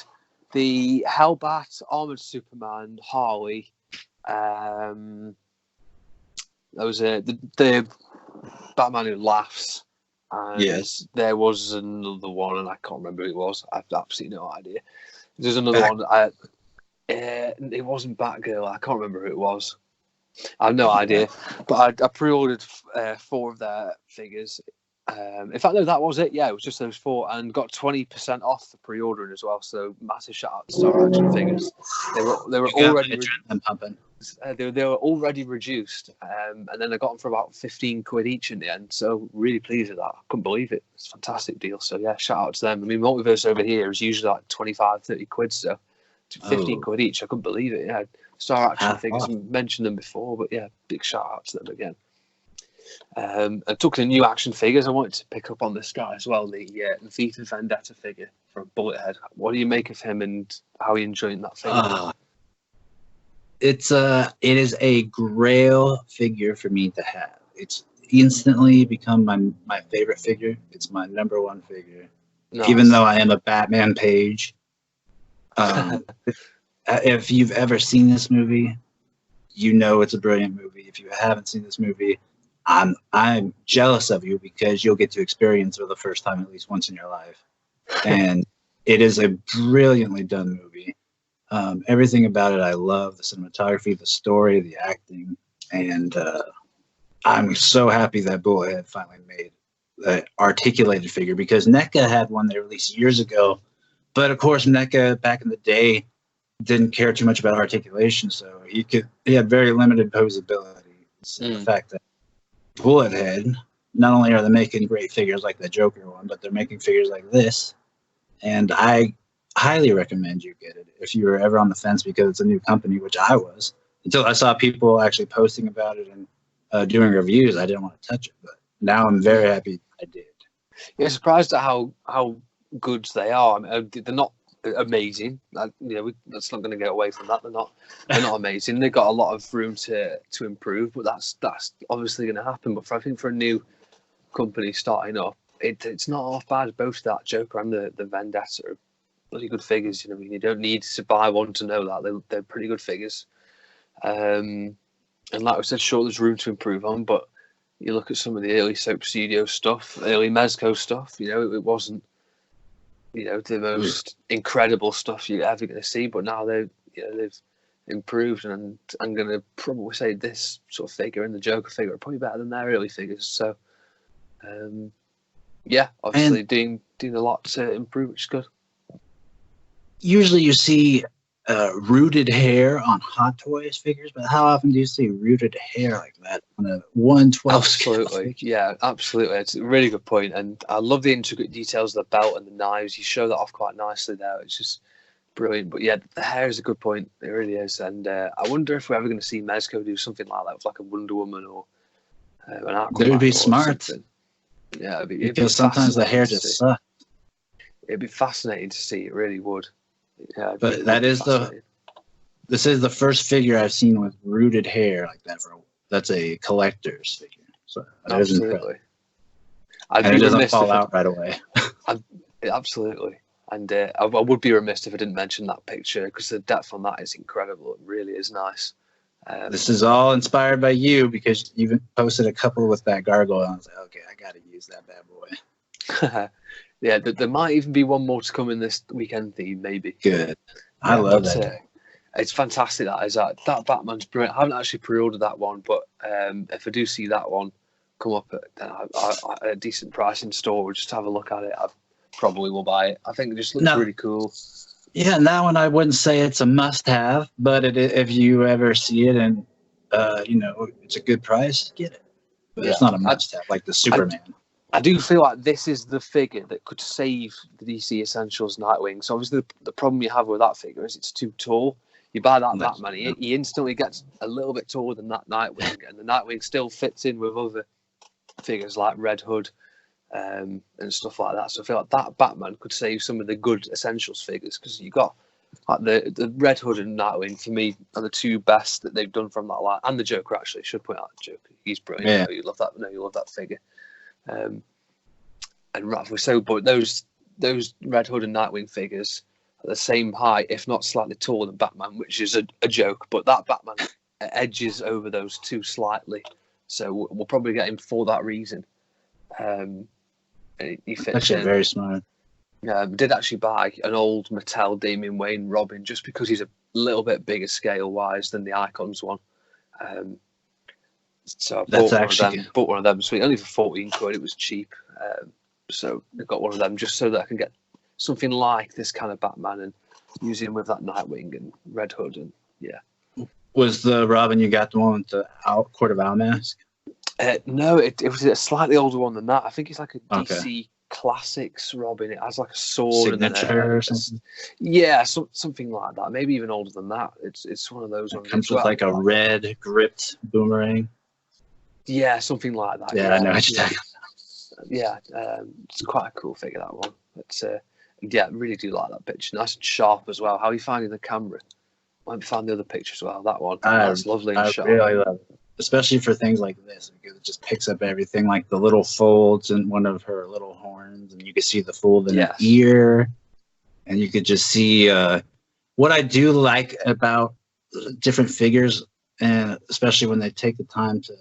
the Hellbat, Armored Superman, Harley. That was the Batman Who Laughs. And yes, there was another one, and I can't remember who it was. I've absolutely no idea. There's another one. It wasn't Batgirl. I can't remember who it was. I have no idea. But I pre-ordered 4 of their figures. In fact, no, that was it. Yeah, it was just those 4, and got 20% off for pre-ordering as well. So massive shout out to Star Action Figures. They were already pumping. They were already reduced, and then I got them for about 15 quid each in the end. So really pleased with that. I couldn't believe it. It's a fantastic deal. So yeah, shout out to them. I mean, Multiverse over here is usually like 25, 30 quid. So 15 quid each. I couldn't believe it. Yeah, Star Action Figures. I mentioned them before, but yeah, big shout out to them again. And talking to new action figures, I wanted to pick up on this guy as well, the Vita Vendetta figure from Bullethead. What do you make of him, and how are you enjoying that figure? It is a grail figure for me to have. It's instantly become my favorite figure. It's my number one figure. Nice. even though I am a Batman page. If you've ever seen this movie, you know it's a brilliant movie. If you haven't seen this movie, I'm jealous of you because you'll get to experience it for the first time at least once in your life. And it is a brilliantly done movie. Everything about it I love, the cinematography, the story, the acting, and I'm so happy that Bullethead finally made the articulated figure, because NECA had one they released years ago, but of course NECA back in the day didn't care too much about articulation, so he had very limited posability. So the fact that Bullethead, not only are they making great figures like the Joker one, but they're making figures like this, and I highly recommend you get it if you were ever on the fence, because it's a new company, which I was until I saw people actually posting about it and doing reviews. I didn't want to touch it, but now I'm very happy I did. You're surprised at how good they are. I mean, they're not amazing. That's not going to get away from that. They're not amazing. They've got a lot of room to improve, but that's obviously going to happen. But I think for a new company starting up, it's not half bad. Both that Joker and the Vendetta are bloody good figures. You know, I mean, you don't need to buy one to know that they're pretty good figures. And like I said, sure, there's room to improve on, but you look at some of the early Soap Studio stuff, early Mezco stuff. You know, it wasn't, the most incredible stuff you're ever going to see. But now they've improved, and I'm going to probably say this sort of figure and the Joker figure are probably better than their early figures. So, obviously doing a lot to improve, which is good. Usually you see rooted hair on Hot Toys figures, but how often do you see rooted hair like that on a 1/12? Absolutely, yeah, absolutely. It's a really good point, and I love the intricate details of the belt and the knives. You show that off quite nicely there. It's just brilliant. But yeah, the hair is a good point. It really is, and I wonder if we're ever going to see Mezco do something like that with like a Wonder Woman or an Aquaman. It would be smart. Something. Yeah, because sometimes the hair just sucks. It'd be fascinating to see. It really would. Yeah, but this is the first figure I've seen with rooted hair like that. That's a collector's figure. So that is incredible. And it doesn't fall out right away. Absolutely. And I would be remiss if I didn't mention that picture, because the depth on that is incredible. It really is nice. This is all inspired by you, because you posted a couple with that gargoyle, and I was like, okay, I got to use that bad boy. Yeah, there might even be one more to come in this weekend theme, maybe. Good. I love that. It's fantastic. That Batman's brilliant. I haven't actually pre-ordered that one, but if I do see that one come up at a decent price in store, just have a look at it, I probably will buy it. I think it just looks really cool. Yeah, and that one I wouldn't say it's a must-have, but if you ever see it and it's a good price, get it. But it's not a must-have like the Superman. I do feel like this is the figure that could save the DC Essentials Nightwing. So obviously the problem you have with that figure is it's too tall. You buy that Batman, he instantly gets a little bit taller than that Nightwing, and the Nightwing still fits in with other figures like Red Hood and stuff like that. So I feel like that Batman could save some of the good Essentials figures, because you got like the Red Hood and Nightwing, for me, are the two best that they've done from that line. And the Joker, actually, should point out the Joker. He's brilliant. Yeah. You love that. No, you love that figure. And rightfully so, but those Red Hood and Nightwing figures are the same height, if not slightly taller than Batman, which is a joke. But that Batman edges over those two slightly, so we'll probably get him for that reason. He fits actually in. Very smart. Did actually buy an old Mattel Damian Wayne Robin, just because he's a little bit bigger scale wise than the Icons one. So I bought one of them. So only for £14, it was cheap. So I got one of them just so that I can get something like this kind of Batman and use him with that Nightwing and Red Hood. And yeah. Was the Robin you got the one with the Court of Owl mask? No, it was a slightly older one than that. I think it's like a DC Classics Robin. It has like a sword signature or something. Yeah, something like that. Maybe even older than that. It's one of those ones. It comes with like a red gripped boomerang. Yeah, something like that. Yeah, I know. Yeah, it's quite a cool figure, that one. But I really do like that picture. Nice and sharp as well. How are you finding the camera? I haven't found the other picture as well. That one. That's lovely and sharp. I really love it. especially for things like this, because it just picks up everything, like the little folds in one of her little horns, and you can see the fold in her ear, and you could just see what I do like about different figures, and especially when they take the time to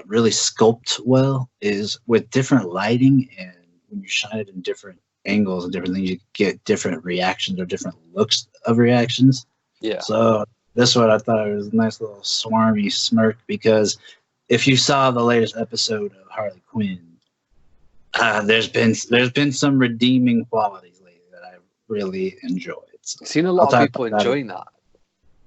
really sculpt well, is with different lighting, and when you shine it in different angles and different things, you get different reactions or different looks of reactions. Yeah. So this one I thought it was a nice little swarmy smirk, because if you saw the latest episode of Harley Quinn, there's been some redeeming qualities lately that I really enjoyed. So I've seen a lot of people enjoying that.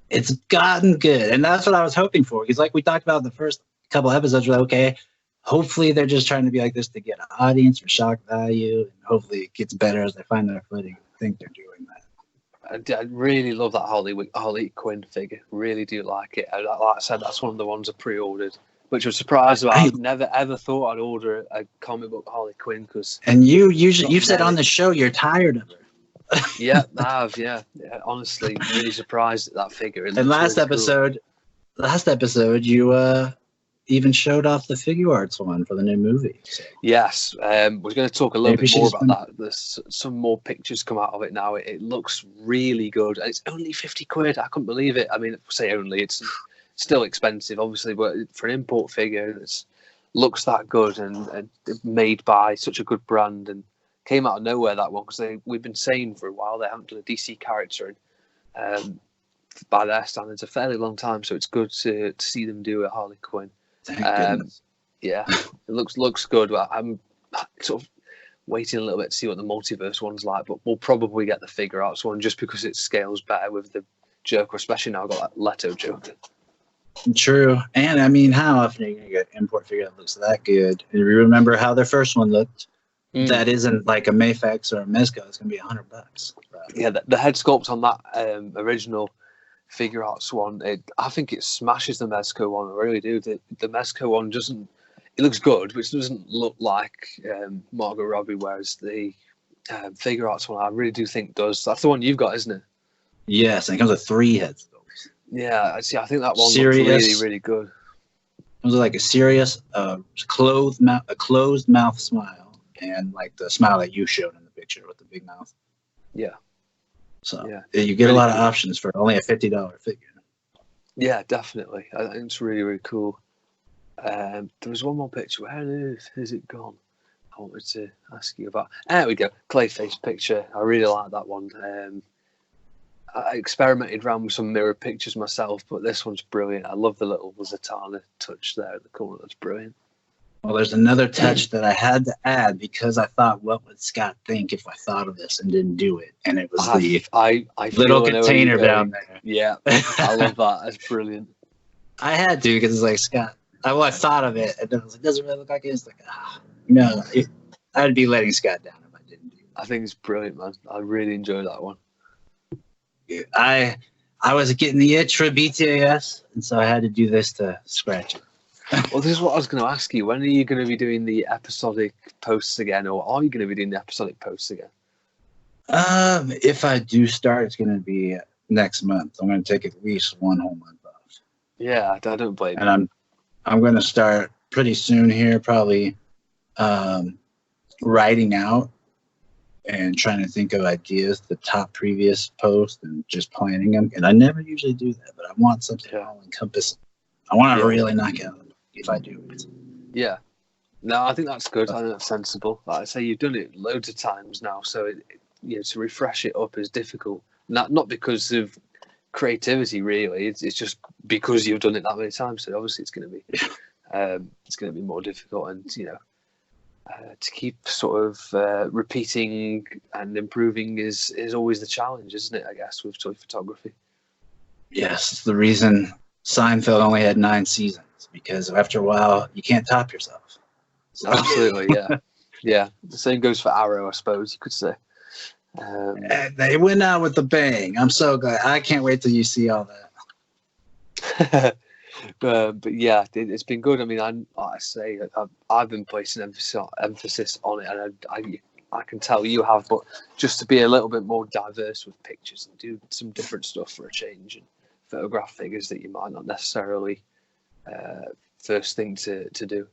It's gotten good, and that's what I was hoping for. Because like we talked about in the first couple episodes, we're like, okay, hopefully they're just trying to be like this to get an audience or shock value, and hopefully it gets better as they find their footing. I think they're doing that. I really love that Harley Quinn figure. Really do like it. Like I said, that's one of the ones I pre-ordered, which I was surprised about. I never ever thought I'd order a comic book Harley Quinn, because. And you've said on the show you're tired of her. Yeah, I have. Yeah, honestly, really surprised at that figure. And last episode, you even showed off the figure arts one for the new movie. So. Yes, we're going to talk a little bit more about that. There's some more pictures come out of it now. It looks really good, and it's only £50. I couldn't believe it. I mean, say only, it's still expensive, obviously, but for an import figure, it looks that good and made by such a good brand, and came out of nowhere, that one, because we've been saying for a while they haven't done a DC character, and by their standards, a fairly long time. So it's good to see them do a Harley Quinn. Yeah, it looks good. But I'm sort of waiting a little bit to see what the multiverse one's like. But we'll probably get the figure arts one, just because it scales better with the Joker, especially now I've got that Leto Joker. True, and I mean, how often are you gonna get an import figure that looks that good? And you remember how their first one looked. That isn't like a Mayfax or a Mezco. It's gonna be $100. Right? Yeah, the head sculpt on that original figure arts one, I think it smashes the Mezco one. I really do. The Mezco one doesn't. It looks good, but it doesn't look like Margot Robbie. Whereas the figure arts one, I really do think does. That's the one you've got, isn't it? Yes, and it comes with 3 head sculpts. Yeah, I see. I think that one looks really, really good. It was like a serious, closed mouth smile. And like the smile that you showed in the picture with the big mouth. Yeah. So you get really a lot of options for only a $50 figure. Yeah, definitely. I think it's really, really cool. There was one more picture. Where on earth has it gone? I wanted to ask you about. There we go. Clayface picture. I really like that one. I experimented around with some mirror pictures myself, but this one's brilliant. I love the little Zatanna touch there at the corner. That's brilliant. Well, there's another touch that I had to add, because I thought, what would Scott think if I thought of this and didn't do it? And it was the little container down there. Yeah, I love that. That's brilliant. I had to, because it's like, Scott, I thought of it, and then I was like, doesn't really look like it. It's like, no, I'd be letting Scott down if I didn't do it. I think it's brilliant, man. I really enjoyed that one. I was getting the itch for BTAS, and so I had to do this to scratch it. Well, this is what I was going to ask you. When are you going to be doing the episodic posts again, or are you going to be doing the episodic posts again? If I do start, it's going to be next month. I'm going to take at least 1 whole month off. Yeah, I don't blame you. And I'm going to start pretty soon here, probably writing out and trying to think of ideas, the top previous posts, and just planning them. And I never usually do that, but I want something all encompassing. I want to really knock out if I do it. Yeah. No, I think that's good. I think that's sensible. Like I say, you've done it loads of times now, so to refresh it up is difficult. Not because of creativity, really. It's just because you've done it that many times. So obviously, it's going to be more difficult, and to keep sort of repeating and improving is always the challenge, isn't it? I guess with toy photography. Yes, it's the reason Seinfeld only had 9 seasons, because after a while you can't top yourself. So. Absolutely, yeah. Yeah, the same goes for Arrow, I suppose you could say. They went out with a bang. I'm so glad. I can't wait till you see all that. But yeah, it's been good. I mean, I've been placing emphasis on it, and I can tell you have, but just to be a little bit more diverse with pictures and do some different stuff for a change, and photograph figures that you might not necessarily first thing to do.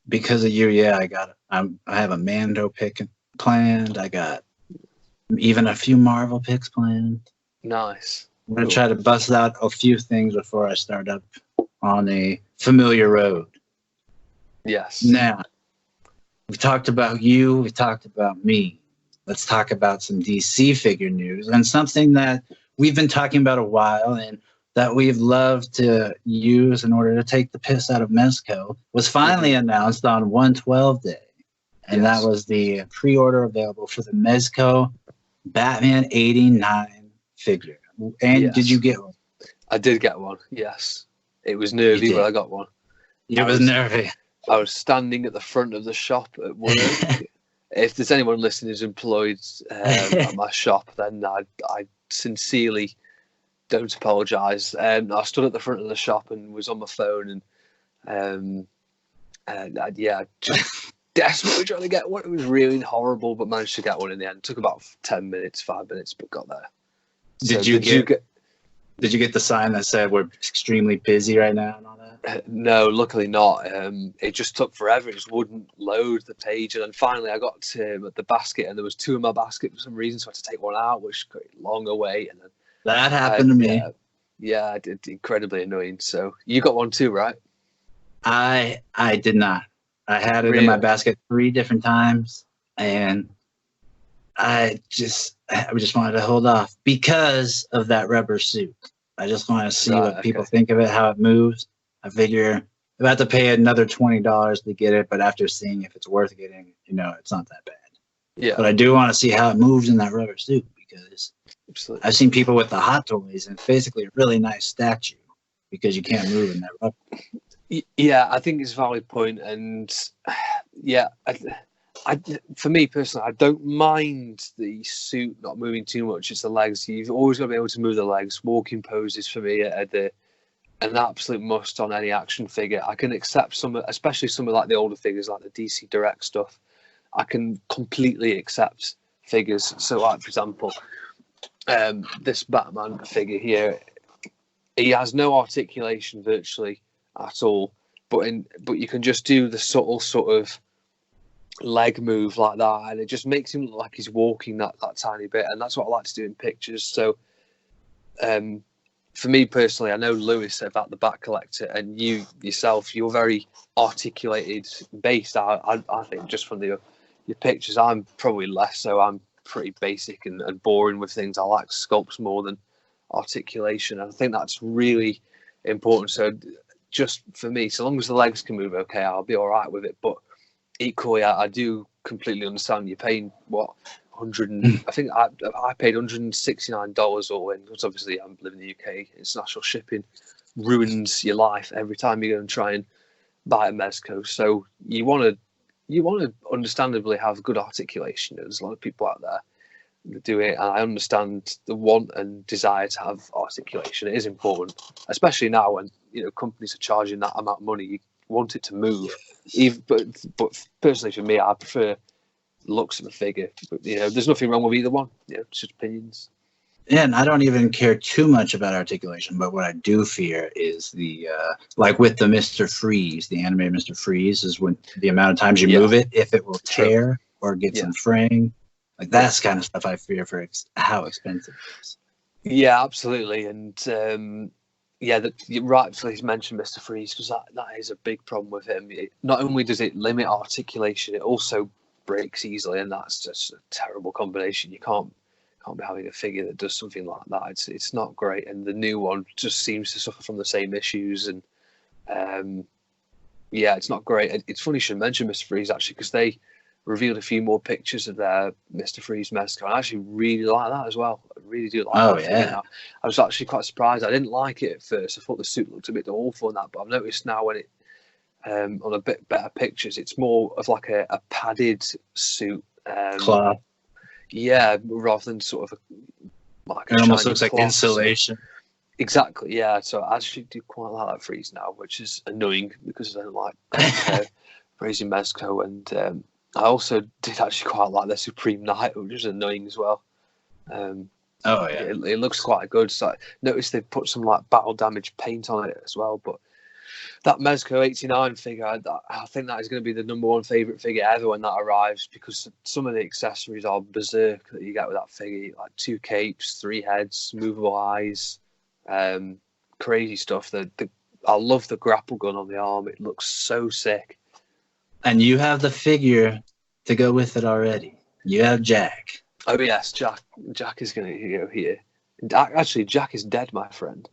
Because of you, yeah, I have a Mando pick planned. I got even a few Marvel picks planned. Nice. I'm gonna try to bust out a few things before I start up on a familiar road. Yes. Now, we've talked about you, we've talked about me. Let's talk about some DC figure news and something that we've been talking about a while and that we've loved to use in order to take the piss out of Mezco was finally announced on 1/12 day. And that was the pre-order available for the Mezco Batman 89 figure. And did you get one? I did get one, yes. It was nervy, but I got one. It was nervy. I was standing at the front of the shop at work. If there's anyone listening who's employed at my shop, then I sincerely don't apologise. I stood at the front of the shop and was on my phone and just desperately trying to get one. It was really horrible, but managed to get one in the end. It took about 5 minutes, but got there. Did you get the sign that said we're extremely busy right now and all that? No, luckily not. It just took forever. It just wouldn't load the page. And then finally I got to the basket and there was 2 in my basket for some reason, so I had to take one out, which got a long away. And then that happened to me. Yeah, it's incredibly annoying. So you got one too, right? I did not. I had it in my basket 3 different times, and I just wanted to hold off because of that rubber suit. I just want to see what people think of it, how it moves. I figure I'm about to pay another $20 to get it, but after seeing if it's worth getting, it's not that bad. Yeah. But I do want to see how it moves in that rubber suit because I've seen people with the Hot Toys, and it's basically a really nice statue because you can't move in that rubber. Yeah, I think it's a valid point, and yeah, for me personally, I don't mind the suit not moving too much. It's the legs. You've always got to be able to move the legs. Walking poses for me are an absolute must on any action figure. I can accept some, especially some of like the older figures, like the DC Direct stuff. I can completely accept figures. So, like for example, this Batman figure here, he has no articulation virtually at all, but you can just do the subtle sort of leg move like that, and it just makes him look like he's walking that tiny bit, and that's what I like to do in pictures. So for me personally, I know Lewis said about the Bat Collector, and you yourself, you're very articulated based. I think just from your pictures, I'm probably less so. I'm pretty basic and boring with things. I like sculpts more than articulation, and I think that's really important. So just for me, so long as the legs can move okay, I'll be all right with it. But equally, I do completely understand you're paying what I think I paid $169 all in, because obviously I'm living in the UK. International shipping ruins your life every time you go and try and buy a Mezco. So you want to understandably have good articulation. There's a lot of people out there that do it, and I understand the want and desire to have articulation. It is important, especially now when companies are charging that amount of money. You want it to move. But personally, for me, I prefer looks of a figure. But there's nothing wrong with either one. It's just opinions. Yeah, and I don't even care too much about articulation, but what I do fear is the like with the Mr. Freeze, the animated Mr. Freeze, is when the amount of times you move it, if it will tear or get some fraying. Like that's kind of stuff I fear for how expensive it is. Yeah, absolutely, and you rightfully mentioned Mr. Freeze, because that is a big problem with him. Not only does it limit articulation, it also breaks easily, and that's just a terrible combination. You can't be having a figure that does something like that. It's not great, and the new one just seems to suffer from the same issues. And it's not great. It's funny you should mention Mr. Freeze actually, because they revealed a few more pictures of their Mr. Freeze Mezco. I actually really like that as well. I really do like that. Yeah. I was actually quite surprised. I didn't like it at first. I thought the suit looked a bit awful and that, but I've noticed now when it on a bit better pictures, it's more of like a padded suit. Cloth. Yeah, rather than sort of it almost looks like insulation. Exactly, yeah. So I actually do quite like that Freeze now, which is annoying because I don't like Freeze Mezco, and I also did actually quite like the Supreme Knight, which is annoying as well. Oh yeah. It looks quite good. So I noticed they put some like battle damage paint on it as well. But that Mezco 89 figure, I think that is going to be the number one favourite figure ever when that arrives, because some of the accessories are berserk that you get with that figure, like 2 capes, 3 heads, movable eyes, crazy stuff. I love the grapple gun on the arm. It looks so sick. And you have the figure to go with it already. You have Jack. Oh yes, Jack is going to go here. Actually, Jack is dead, my friend.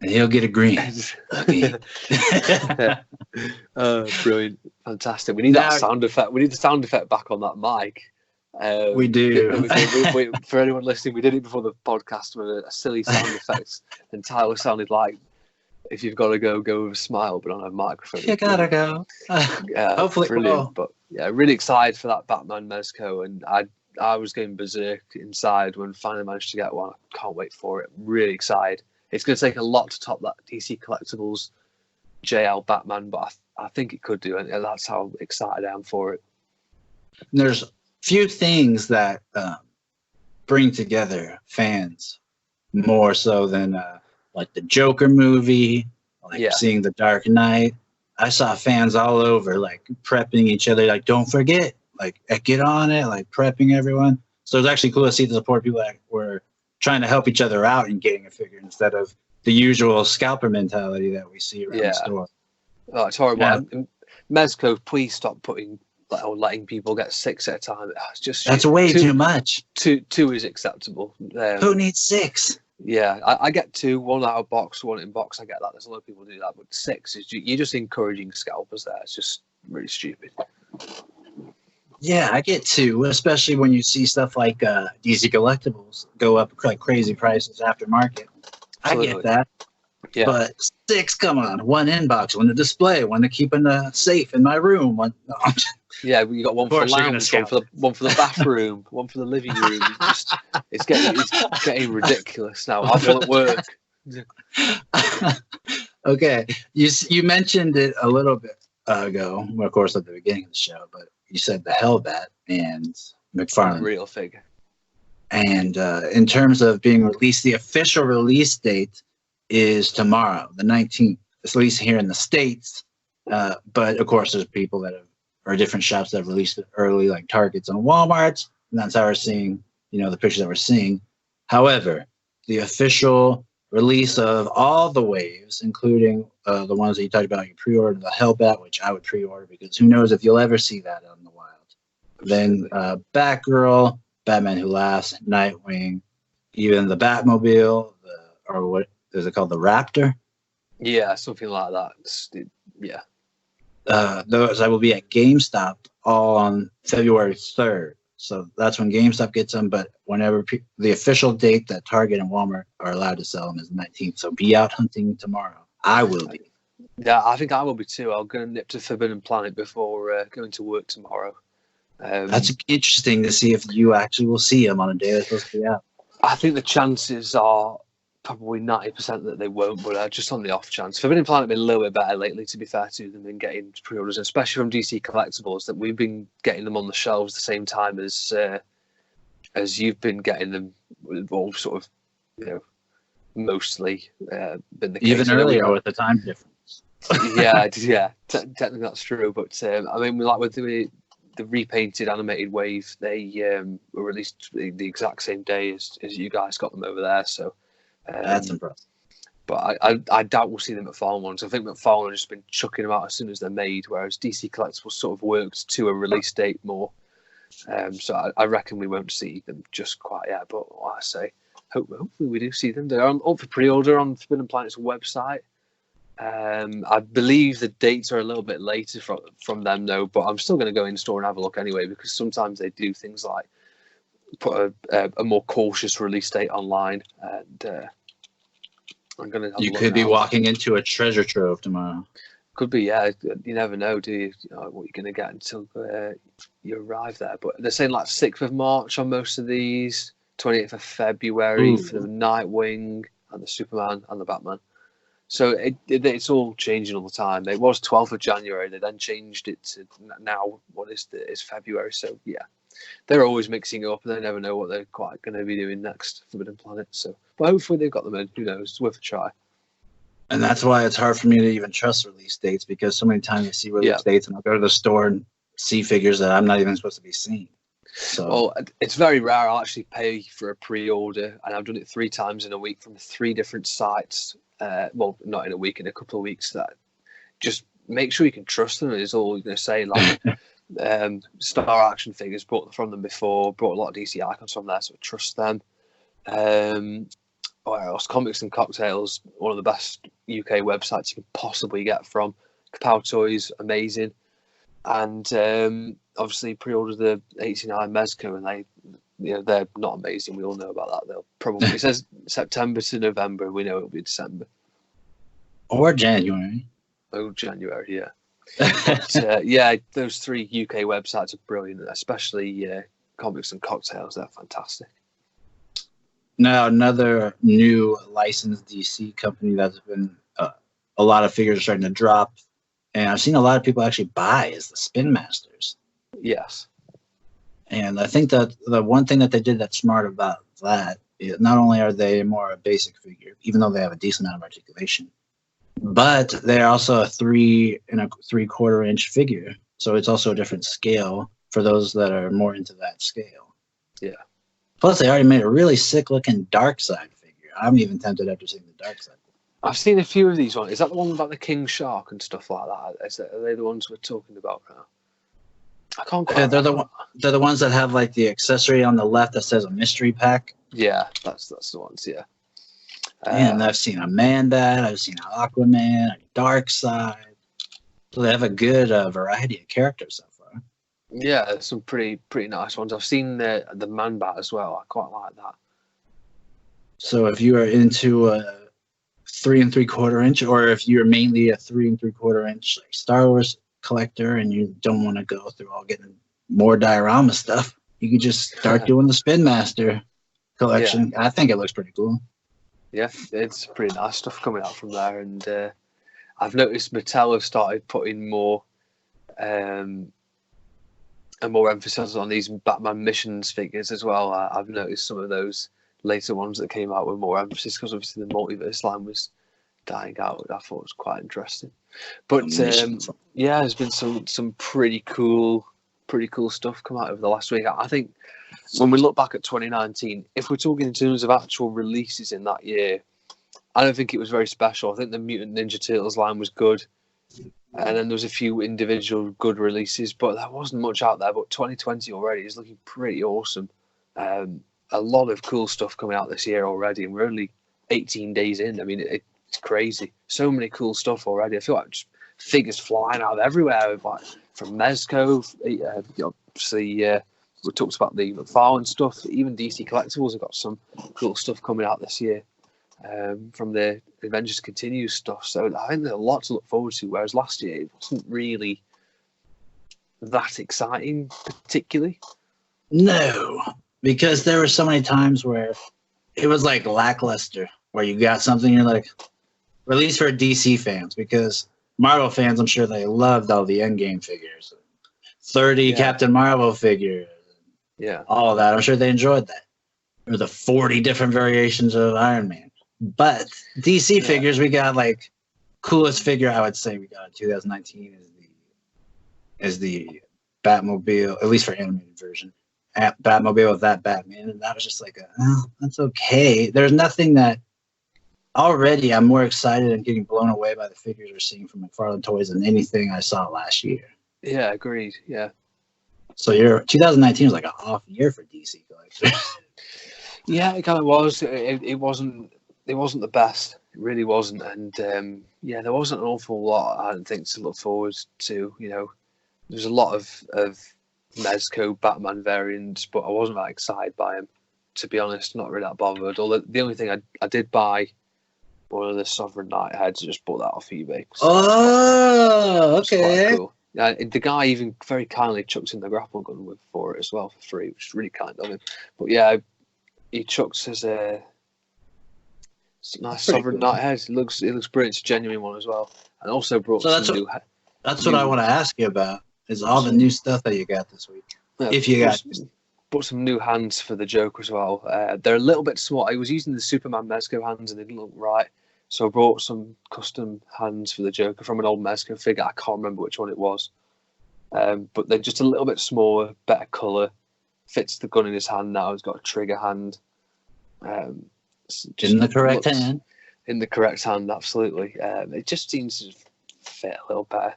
And he'll get a green. Brilliant, fantastic. We need that sound effect. We need the sound effect back on that mic. We do. For anyone listening, we did it before the podcast with a silly sound effect, and Tyler sounded like, if you've got to go with a smile, but on a microphone. You gotta go. Hopefully, brilliant. But yeah, really excited for that Batman Mezco, and I was going berserk inside when finally managed to get one. I can't wait for it. I'm really excited. It's going to take a lot to top that DC Collectibles JL Batman, but I think it could do, and that's how excited I am for it. There's few things that bring together fans more so than like the Joker movie, like seeing The Dark Knight. I saw fans all over, like prepping each other, like don't forget, like get on it, like prepping everyone. So it's actually cool to see the support people that were trying to help each other out in getting a figure instead of the usual scalper mentality that we see around the store. Oh, it's horrible. Yeah. Mezco, please stop letting people get 6 at a time. It's just that's way too much. Two is acceptable. Who needs 6? Yeah, I get 2, 1 out of box, 1 in box. I get that. There's a lot of people do that, but 6 is you're just encouraging scalpers there. It's just really stupid. Yeah, I get 2, especially when you see stuff like DC Collectibles go up like crazy prices after market. Absolutely. I get that. Yeah. But 6, come on, 1 in box, 1 to display, 1 to keep in the safe in my room. Yeah, you got 1 for the lounge, one for the bathroom, 1 for the living room. It's getting ridiculous now. I feel at work. Okay, you mentioned it a little bit ago, of course, at the beginning of the show, but you said the Hellbat and McFarlane. Real figure. And in terms of being released, the official release date is tomorrow, the 19th, at least here in the States. But of course, there's people that are different shops that have released it early, like Targets and Walmarts. And that's how we're seeing, the pictures that we're seeing. However, the official release of all the waves, including the ones that you talked about, you pre-ordered the Hellbat, which I would pre-order because who knows if you'll ever see that out in the wild. Then Batgirl, Batman Who Laughs, Nightwing, even the Batmobile, or what is it called, the Raptor? Yeah, something like that. Yeah. Those I will be at GameStop all on February 3rd. So that's when GameStop gets them. But whenever the official date that Target and Walmart are allowed to sell them is the 19th. So be out hunting tomorrow. I will be. Yeah, I think I will be too. I'm going to nip to Forbidden Planet before going to work tomorrow. That's interesting to see if you actually will see them on a day that's supposed to be out. I think the chances are probably 90% that they won't, but just on the off chance. Forbidden Planet have been a little bit better lately, to be fair to them, in getting pre-orders, especially from DC Collectibles, that we've been getting them on the shelves the same time as you've been getting them, all sort of, mostly been the case. Even earlier with the time difference. yeah, technically that's true, but I mean, like with the repainted animated wave, they were released the exact same day as you guys got them over there, so that's impressive. But I doubt we'll see the McFarlane ones. I think McFarlane have just been chucking them out as soon as they're made, whereas DC Collectibles sort of worked to a release date more. So I reckon we won't see them just quite yet. But like I say, hopefully we do see them. They're up for pre-order on Forbidden Planet's website. I believe the dates are a little bit later from them though, but I'm still going to go in store and have a look anyway, because sometimes they do things like put a more cautious release date online, and I'm going to. You could be walking into a treasure trove tomorrow. Could be, yeah. You never know, do you? What you're going to get until you arrive there. But they're saying like 6th of March on most of these, 28th of February for the Nightwing and the Superman and the Batman. So it's all changing all the time. It was 12th of January. They then changed it to now. What is it's February? So yeah, they're always mixing up, and they never know what they're quite going to be doing next. Forbidden Planet. So, but hopefully they've got them in. Who knows? It's worth a try. And that's why it's hard for me to even trust release dates, because so many times I see release dates and I'll go to the store and see figures that I'm not even supposed to be seeing. So, well, it's very rare I'll actually pay for a pre-order, and I've done it 3 times in a week from 3 different sites. Well, not in a week, in a couple of weeks. That just make sure you can trust them is all you're going to say. Like Star Action figures, bought from them before, bought a lot of DC icons from there, so I trust them. What else? Comics and Cocktails, one of the best UK websites you can possibly get from. Kapow Toys, amazing. And obviously pre-ordered the 89 Mezco, and they're not amazing. We all know about that. They'll probably, it says September to November. We know it'll be December or January. Oh, January, yeah. But, yeah, those 3 UK websites are brilliant, especially Comics and Cocktails. They're fantastic. Now, another new licensed DC company that's been a lot of figures are starting to drop, and I've seen a lot of people actually buy, is the Spin Masters. Yes. And I think that the one thing that they did that's smart about that is not only are they more a basic figure, even though they have a decent amount of articulation, but they're also a 3 3/4 inch figure. So it's also a different scale for those that are more into that scale. Yeah. Plus, they already made a really sick looking Dark Side figure. I'm even tempted after seeing the Dark Side. I've seen a few of these ones. Is that the one about the King Shark and stuff like that? Are they the ones we're talking about now? I can't quite. They're the ones that have like the accessory on the left that says a mystery pack. Yeah, that's the ones. Yeah. And I've seen a Man-Bat, I've seen an Aquaman, a Dark Side. So they have a good variety of characters so far. Yeah, there's some pretty nice ones. I've seen the Man-Bat as well. I quite like that. So if you are into a 3 3/4 inch, or if you're mainly a 3 3/4 inch like Star Wars collector and you don't want to go through all getting more diorama stuff, you can just start doing the Spin Master collection. Yeah. I think it looks pretty cool. Yeah, it's pretty nice stuff coming out from there, and I've noticed Mattel have started putting more and more emphasis on these Batman Missions figures as well. I've noticed some of those later ones that came out with more emphasis, because obviously the multiverse line was dying out. I thought it was quite interesting. But yeah, there's been some pretty cool stuff come out over the last week. I think when we look back at 2019, if we're talking in terms of actual releases in that year, I don't think it was very special. I think the Mutant Ninja Turtles line was good, and then there was a few individual good releases, but there wasn't much out there. But 2020 already is looking pretty awesome. A lot of cool stuff coming out this year already, and we're only 18 days in. I mean, it's crazy. So many cool stuff already. I feel like just figures flying out of everywhere, like from Mezco. Obviously, we talked about the McFarlane stuff. Even DC Collectibles have got some cool stuff coming out this year from the Avengers Continues stuff. So I think there's a lot to look forward to, whereas last year it wasn't really that exciting, particularly. No, because there were so many times where it was like lackluster, where you got something you're like, released for DC fans, because Marvel fans, I'm sure they loved all the Endgame figures, 30 Captain Marvel figures, all of that. I'm sure they enjoyed that. Or the 40 different variations of Iron Man. But DC figures, we got like coolest figure I would say we got in 2019 is the Batmobile, at least for animated version. Batmobile with that Batman, and that was just like, that's okay. There's nothing that already I'm more excited and getting blown away by the figures we're seeing from McFarlane Toys than anything I saw last year. Yeah, agreed. Yeah. So 2019 was like an off year for DC collectors. Yeah, it kind of was. It wasn't the best. It really wasn't, and there wasn't an awful lot, I don't think, to look forward to. You know, there's a lot of Mezco Batman variants, but I wasn't that excited by them, to be honest. Not really that bothered. Although the only thing I did buy one of the Sovereign Nightheads. I just bought that off eBay. Oh, okay. Quite cool. The guy even very kindly chucks in the grapple gun for it as well for free, which is really kind of him. But yeah, he chucks as a nice Sovereign Nighthead. It looks brilliant. It's a genuine one as well. And also brought some new. That's what I want to ask you about. Is all the new stuff that you got this week? if you got. Bought some new hands for the Joker as well. They're a little bit small. I was using the Superman Mezco hands and they didn't look right. So I brought some custom hands for the Joker from an old Mezco figure. I can't remember which one it was. But they're just a little bit smaller, better colour. Fits the gun in his hand now. He's got a trigger hand. In the correct hand. In the correct hand, absolutely. It just seems to fit a little better.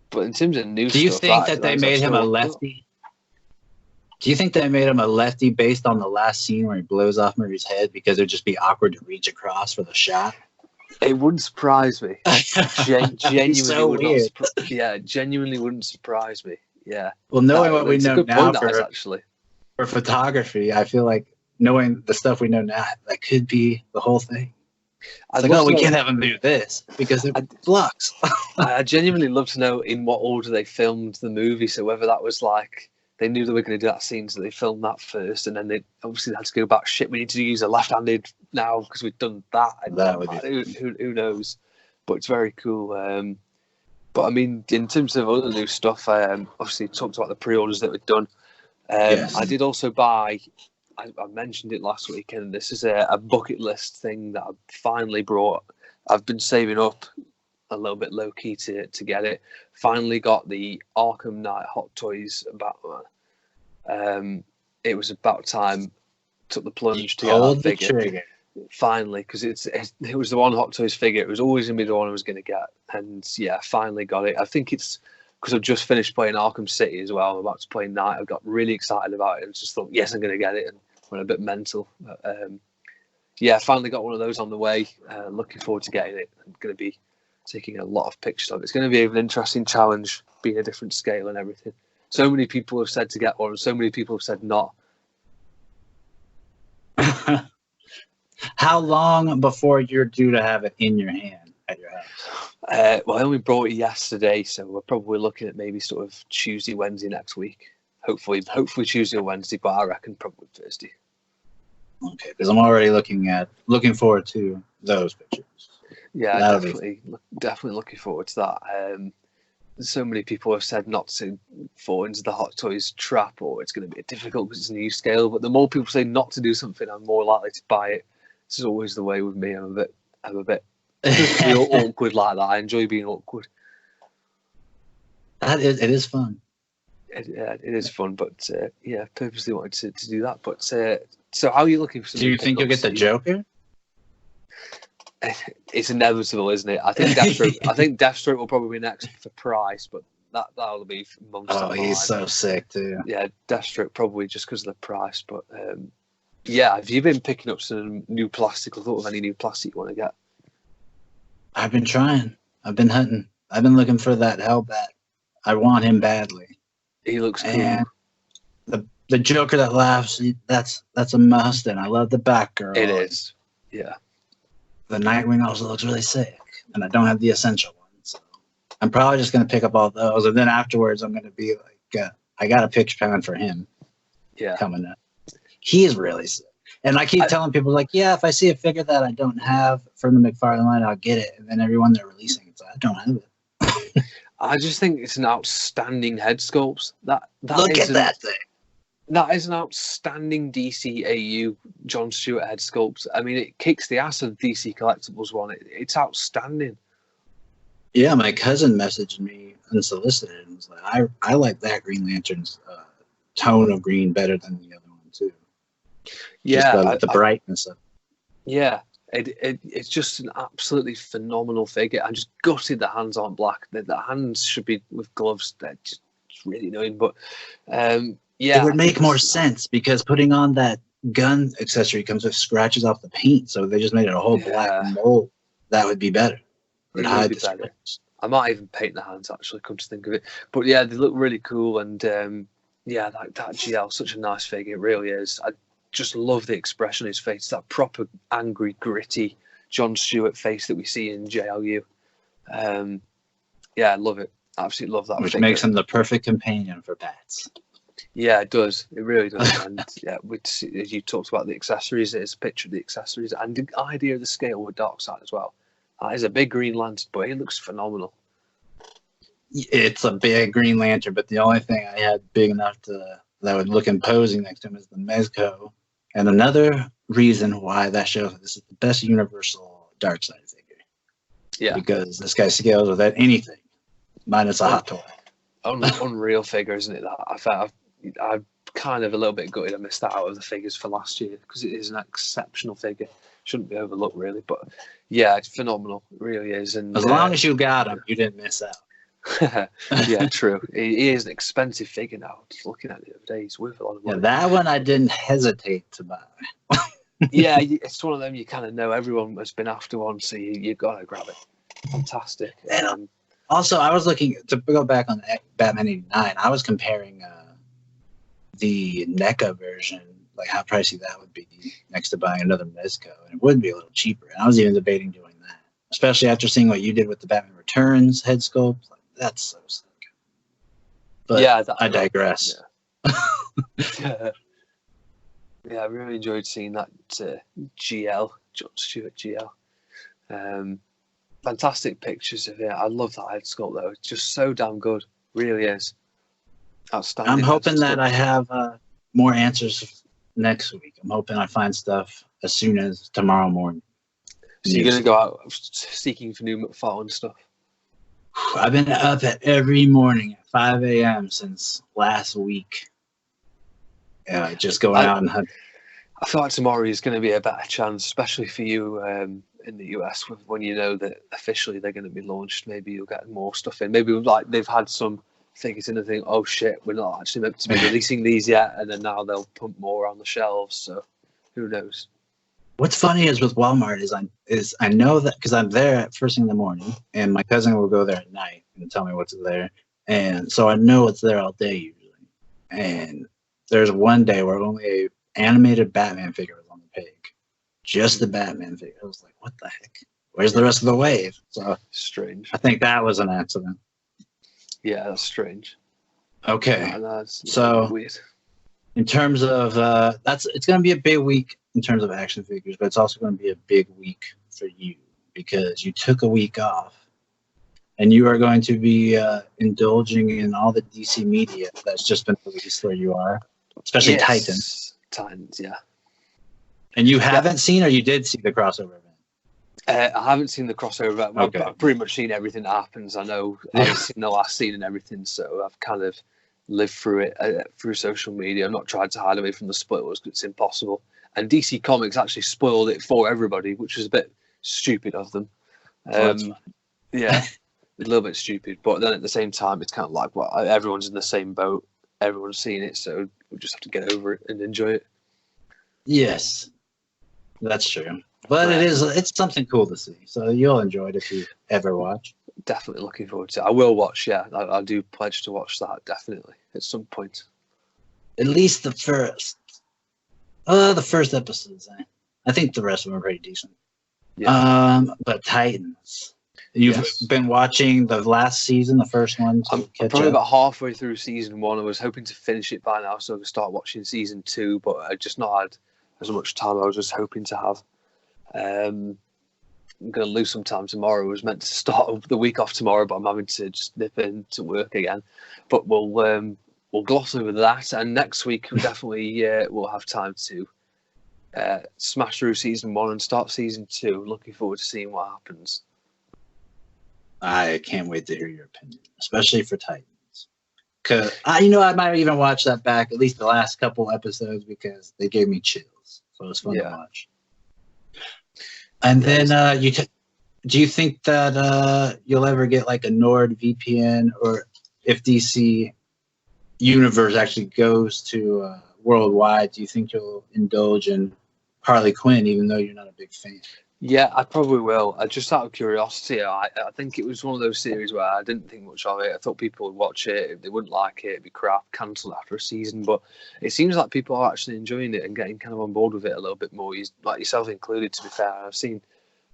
But in terms of new stuff... Do you think that they made him a lefty? Do you think they made him a lefty based on the last scene where he blows off Murray's head because it would just be awkward to reach across for the shot? It wouldn't surprise me. Genuinely so weird. Genuinely wouldn't surprise me. Yeah. Well, knowing what we know now actually. For photography, I feel like knowing the stuff we know now, that could be the whole thing. It's like, we can't have him do this because it blocks. I genuinely love to know in what order they filmed the movie. So whether that was like they knew they were going to do that scene, so they filmed that first, and then they obviously had to go back. Shit, we need to use a left-handed now because we've done that. Who knows? But it's very cool. But I mean, in terms of other new stuff, obviously talked about the pre-orders that we've done. Yes. I did also buy. I mentioned it last week, and this is a bucket list thing that I've finally brought. I've been saving up a little bit low key to get it. Finally got the Arkham Knight Hot Toys Batman. It was about time. Took the plunge to get that figure. Finally, because it was the one Hot Toys figure. It was always gonna be the one I was gonna get, and yeah, finally got it. I think it's because I've just finished playing Arkham City as well. I'm about to play Knight. I got really excited about it and just thought, yes, I'm gonna get it, and went a bit mental. But, yeah, finally got one of those on the way. Looking forward to getting it. I'm gonna be taking a lot of pictures of it. It's going to be an interesting challenge, being a different scale and everything. So many people have said to get one, and so many people have said not. How long before you're due to have it in your hand at your house? Well, I only brought it yesterday, so we're probably looking at maybe sort of Tuesday, Wednesday next week. Hopefully Tuesday or Wednesday, but I reckon probably Thursday. Okay, because I'm already looking forward to those pictures. Yeah, definitely looking forward to that. So many people have said not to fall into the Hot Toys trap, or it's going to be difficult because it's a new scale. But the more people say not to do something, I'm more likely to buy it. This is always the way with me. I'm a bit awkward like that. I enjoy being awkward. It is fun. It is fun, but purposely wanted to do that. But so how are you looking for? Do you think you'll get the Joker? It's inevitable, isn't it? I think Deathstroke will probably be next for price, but that'll be months. Oh, he's so sick too. Yeah, Deathstroke probably just because of the price. But yeah, have you been picking up some new plastic or thought of any new plastic you want to get? I've been trying. I've been hunting. I've been looking for that Hellbat. I want him badly. He looks cool. And the Joker that laughs, that's a must, and I love the Batgirl. It is. Yeah. The Nightwing also looks really sick, and I don't have the essential one, so I'm probably just going to pick up all those, and then afterwards I'm going to be like, I got a picture plan for him coming up. He is really sick. And I keep telling people, like, yeah, if I see a figure that I don't have from the McFarlane line, I'll get it. And then everyone they're releasing, it's like, I don't have it. I just think it's an outstanding head sculpt. Look at that thing. That is an outstanding DCAU John Stewart head sculpt. I mean, it kicks the ass of DC Collectibles one. It's outstanding. Yeah, my cousin messaged me unsolicited and was like, I like that Green Lantern's tone of green better than the other one, too. Yeah. The brightness of it. Yeah. It's just an absolutely phenomenal figure. I'm just gutted the hands aren't black. The hands should be with gloves. They're just really annoying. But yeah, it would make more sense because putting on that gun accessory comes with scratches off the paint. So they just made it a whole black mold. That would be better. It would be better. I might even paint the hands, actually, come to think of it. But yeah, they look really cool. And yeah, that GL, such a nice figure. It really is. I just love the expression on his face. That proper, angry, gritty John Stewart face that we see in JLU. Yeah, I love it. Absolutely love that. Which makes him the perfect companion for bats. Yeah, it does. It really does. And yeah, as you talked about the accessories, there's a picture of the accessories and the idea of the scale with Darkseid as well. That is a big Green Lantern, but he looks phenomenal. It's a big Green Lantern, but the only thing I had big enough that would look imposing next to him is the Mezco. And another reason why that shows this is the best Universal Darkseid figure. Yeah. Because this guy scales without anything, minus a hot toy. Unreal figure, isn't it? That I'm kind of a little bit gutted I missed that out of the figures for last year because it is an exceptional figure. Shouldn't be overlooked, really. But yeah, it's phenomenal. It really is. And as long as you got him, you didn't miss out. Yeah, true. He is an expensive figure now. Just looking at it the other day, he's worth a lot of money. Yeah, that one I didn't hesitate to buy. Yeah, it's one of them you kind of know everyone has been after one, so you've got to grab it. Fantastic. Also, I was looking to go back on Batman '89. I was comparing the NECA version, like how pricey that would be next to buying another Mezco, and it would be a little cheaper. And I was even debating doing that, especially after seeing what you did with the Batman Returns head sculpt. Like, that's so sick. But yeah, I digress. Yeah. Yeah, I really enjoyed seeing that GL, John Stewart GL. Fantastic pictures of it. I love that head sculpt though. It's just so damn good. Really is. Outstanding. I'm hoping that I have more answers next week. I'm hoping I find stuff as soon as tomorrow morning. So you're going to go out seeking for new McFarlane stuff? I've been up at every morning at 5 a.m. since last week. Yeah, just going out and hunt. I feel like tomorrow is going to be a better chance, especially for you in the US, when you know that officially they're going to be launched. Maybe you'll get more stuff in. Maybe like they've had some figures in and think, oh shit, we're not actually meant to be releasing these yet, and then now they'll pump more on the shelves. So who knows? What's funny is with Walmart is I know that because I'm there at first thing in the morning, and my cousin will go there at night and tell me what's there, and so I know it's there all day usually. And there's one day where only a animated Batman figure was on the page. Just the Batman figure. I was like, what the heck? Where's the rest of the wave? So strange. I think that was an accident. Yeah, that's strange. Okay. Yeah, that's so weird. In terms of it's gonna be a big week in terms of action figures, but it's also gonna be a big week for you because you took a week off. And you are going to be indulging in all the DC media that's just been released where you are, especially Titans. Titans, yeah. And you haven't seen, or you did see the crossover event? I haven't seen the crossover event. Okay. I've pretty much seen everything that happens. I know I've seen the last scene and everything, so I've kind of lived through it through social media. I've not tried to hide away from the spoilers because it's impossible. And DC Comics actually spoiled it for everybody, which was a bit stupid of them. Yeah. A little bit stupid, but then at the same time, it's kind of like, well, everyone's in the same boat. Everyone's seeing it, so we just have to get over it and enjoy it. Yes, that's true. But it's something cool to see, so you'll enjoy it if you ever watch. Definitely looking forward to it. I will watch, yeah. I do pledge to watch that, definitely, at some point. At least the first episodes. I think the rest of them are pretty decent. Yeah. But Titans. You've been watching the last season, the first one. I'm probably about halfway through season 1. I was hoping to finish it by now so I could start watching season 2, but I just not had as much time I was just hoping to have. I'm going to lose some time tomorrow. I was meant to start the week off tomorrow, but I'm having to just nip in to work again. But we'll gloss over that, and next week we definitely will have time to smash through season 1 and start season 2. Looking forward to seeing what happens. I can't wait to hear your opinion, especially for Titans. Because I might even watch that back, at least the last couple episodes, because they gave me chills. So it was fun to watch. And then do you think that you'll ever get like a NordVPN, or if DC Universe actually goes to worldwide, do you think you'll indulge in Harley Quinn, even though you're not a big fan? Yeah, I probably will. Just out of curiosity, I think it was one of those series where I didn't think much of it. I thought people would watch it. If they wouldn't like it, it'd be crap, cancelled after a season. But it seems like people are actually enjoying it and getting kind of on board with it a little bit more, like yourself included, to be fair. I've seen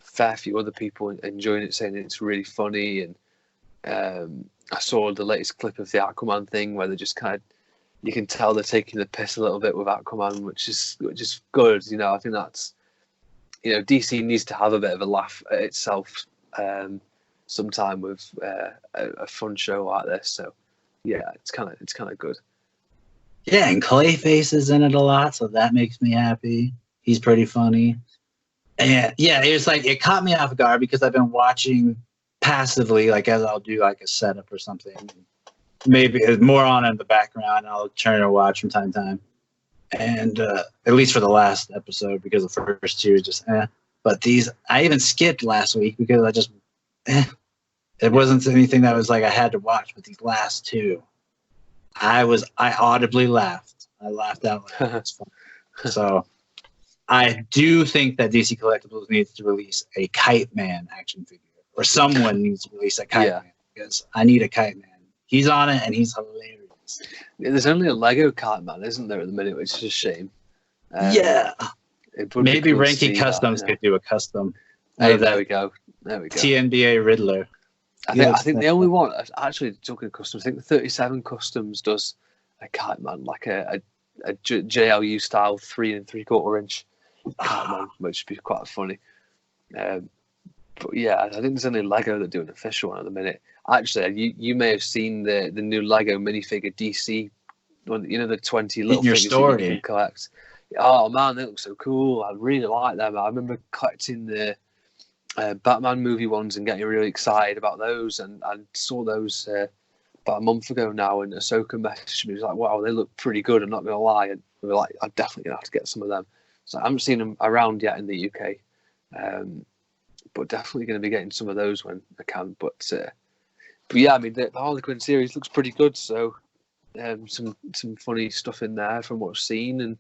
a fair few other people enjoying it, saying it's really funny. And I saw the latest clip of the Aquaman thing where they're just kind of, you can tell they're taking the piss a little bit with Aquaman, which is good. I think that's, DC needs to have a bit of a laugh at itself some time with a fun show like this. So yeah, it's kind of good. Yeah, and Clayface is in it a lot, so that makes me happy. He's pretty funny. And yeah, it was like, it caught me off guard because I've been watching passively, like as I'll do like a setup or something. Maybe it's more on in the background. I'll turn and watch from time to time. And at least for the last episode, because the first two just But these, I even skipped last week because I just, it wasn't anything that was like I had to watch. But these last two, I audibly laughed. I laughed out loud. It's fun. So I do think that DC Collectibles needs to release a Kite Man action figure, or someone needs to release a Kite Man, because I need a Kite Man. He's on it and he's hilarious. Yeah, there's only a Lego Kite Man, isn't there, at the minute, which is a shame. Yeah. Maybe cool Ranky Customs could do a custom. Hey, there we go. TNBA Riddler. I think the only one, actually talking customs, I think the 37 Customs does a Kite Man, like a JLU style 3 3/4 inch Kite Man, which would be quite funny. But yeah, I think there's only Lego that do an official one at the minute. Actually, you may have seen the new Lego minifigure DC, the 20 little figures that you can collect. Oh man, they look so cool. I really like them. I remember collecting the Batman movie ones and getting really excited about those. And I saw those about a month ago now, and Ahsoka messaged me. He was like, wow, they look pretty good, I'm not going to lie. And we were like, I'm definitely going to have to get some of them. So I haven't seen them around yet in the UK. But definitely going to be getting some of those when I can. But yeah, I mean, the Harley Quinn series looks pretty good. So some funny stuff in there from what I've seen. And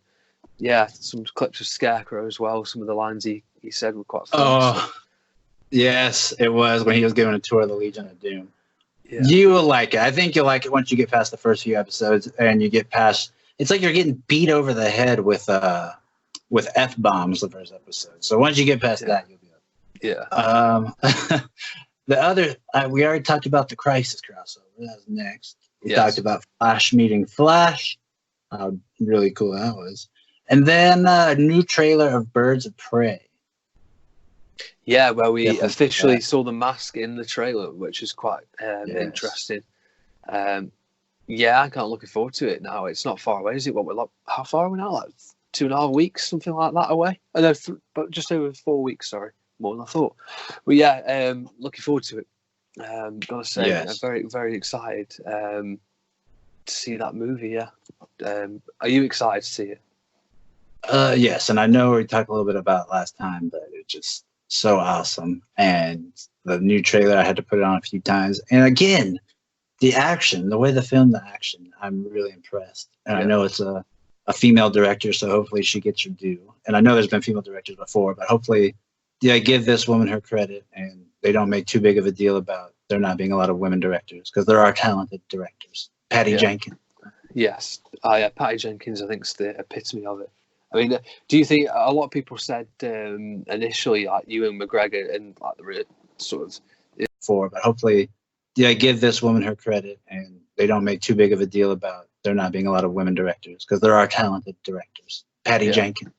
yeah, some clips of Scarecrow as well. Some of the lines he said were quite funny. Oh, yes, it was when he was giving a tour of the Legion of Doom. Yeah. You will like it. I think you'll like it once you get past the first few episodes and you get past. It's like you're getting beat over the head with F-bombs the first episode. So once you get past that, you'll be up. Yeah. The other, we already talked about the Crisis crossover. That's next. We talked about Flash meeting Flash. How really cool that was. And then a new trailer of Birds of Prey. Yeah, where we officially saw the mask in the trailer, which is quite interesting. Yeah, I'm kind of looking forward to it now. It's not far away, is it? How far are we now? Like 2.5 weeks, something like that away? Oh, no, but just over 4 weeks, sorry. More than I thought. But yeah, looking forward to it. Gotta say, I'm very, very excited to see that movie, yeah. Are you excited to see it? Yes, and I know we talked a little bit about it last time, but it's just so awesome. And the new trailer, I had to put it on a few times. And again, the action, the way they filmed the action, I'm really impressed. And I know it's a female director, so hopefully she gets her due. And I know there's been female directors before, but hopefully give this woman her credit, and they don't make too big of a deal about there not being a lot of women directors, because there are talented directors. Patty Jenkins. Yes. Patty Jenkins, I think, is the epitome of it. I mean, do you think a lot of people said initially, like Ewan McGregor and like the sort of before, but hopefully, give this woman her credit, and they don't make too big of a deal about there not being a lot of women directors, because there are talented directors. Patty Jenkins.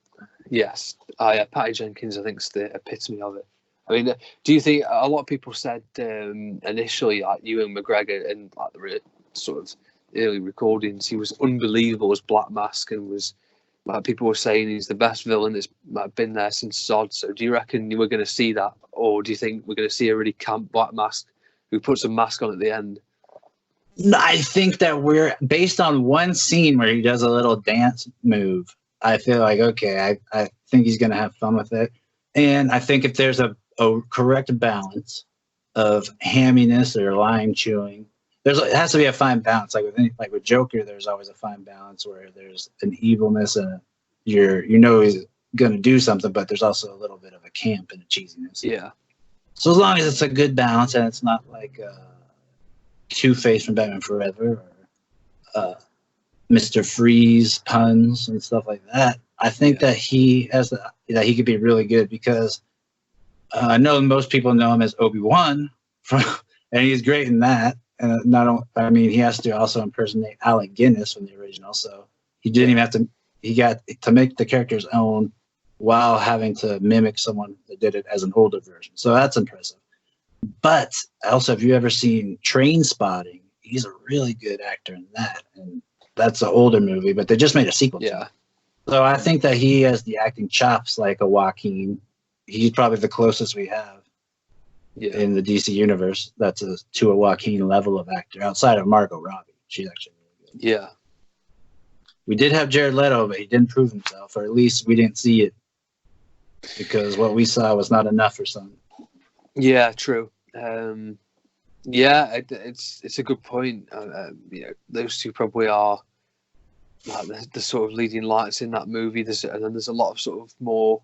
Yes. Patty Jenkins, I think, is the epitome of it. I mean, do you think a lot of people said initially, like Ewan McGregor and like the sort of early recordings, he was unbelievable as Black Mask, and was like people were saying he's the best villain that's been there since Zod. So do you reckon you were going to see that, or do you think we're going to see a really camp Black Mask who puts a mask on at the end? I think that we're based on one scene where he does a little dance move. I feel like, okay, I think he's going to have fun with it. And I think if there's a correct balance of hamminess or line chewing, it has to be a fine balance. Like with Joker, there's always a fine balance where there's an evilness and he's going to do something, but there's also a little bit of a camp and a cheesiness. Yeah. So as long as it's a good balance and it's not like Two-Face from Batman Forever or Mr. Freeze puns and stuff like that, I think that he could be really good, because I know most people know him as Obi-Wan, and he's great in that. And he has to also impersonate Alec Guinness from the original, so he didn't even have to. He got to make the character his own while having to mimic someone that did it as an older version. So that's impressive. But also, have you ever seen Train Spotting? He's a really good actor in that, and that's an older movie, but they just made a sequel to it. So I think that he has the acting chops like a Joaquin. He's probably the closest we have in the DC universe that's to a Joaquin level of actor outside of Margot Robbie. She's actually really good. Yeah. We did have Jared Leto, but he didn't prove himself, or at least we didn't see it because what we saw was not enough for some. Yeah, true. It's a good point. Those two probably are like the sort of leading lights in that movie. And then there's a lot of sort of more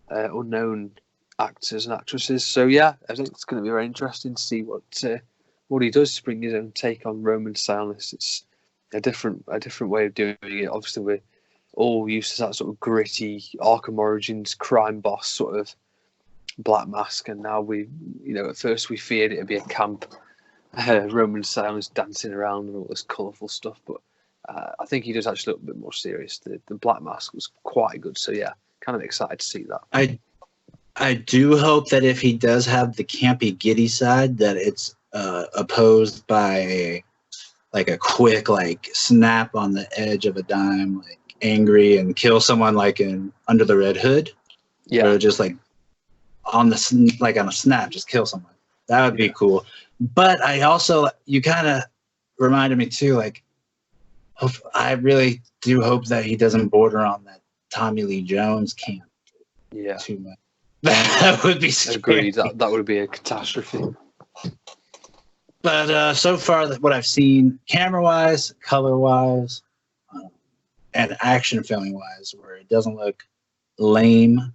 unknown actors and actresses. So yeah, I think it's going to be very interesting to see what he does to bring his own take on Roman Silence. It's a different way of doing it. Obviously, we're all used to that sort of gritty Arkham Origins crime boss sort of Black Mask, and now at first we feared it'd be a camp Roman Silence dancing around and all this colourful stuff, but I think he does actually look a bit more serious. The Black Mask was quite good, so yeah, kind of excited to see that. I do hope that if he does have the campy giddy side, that it's opposed by a quick snap on the edge of a dime, angry and kill someone in Under the Red Hood, or just on a snap, just kill someone. That would be cool. But I also, you kind of reminded me too, I really do hope that he doesn't border on that Tommy Lee Jones camp. Yeah. Too much. That would be scary. Agreed. That would be a catastrophe. But so far, what I've seen, camera-wise, color-wise, and action filming-wise, where it doesn't look lame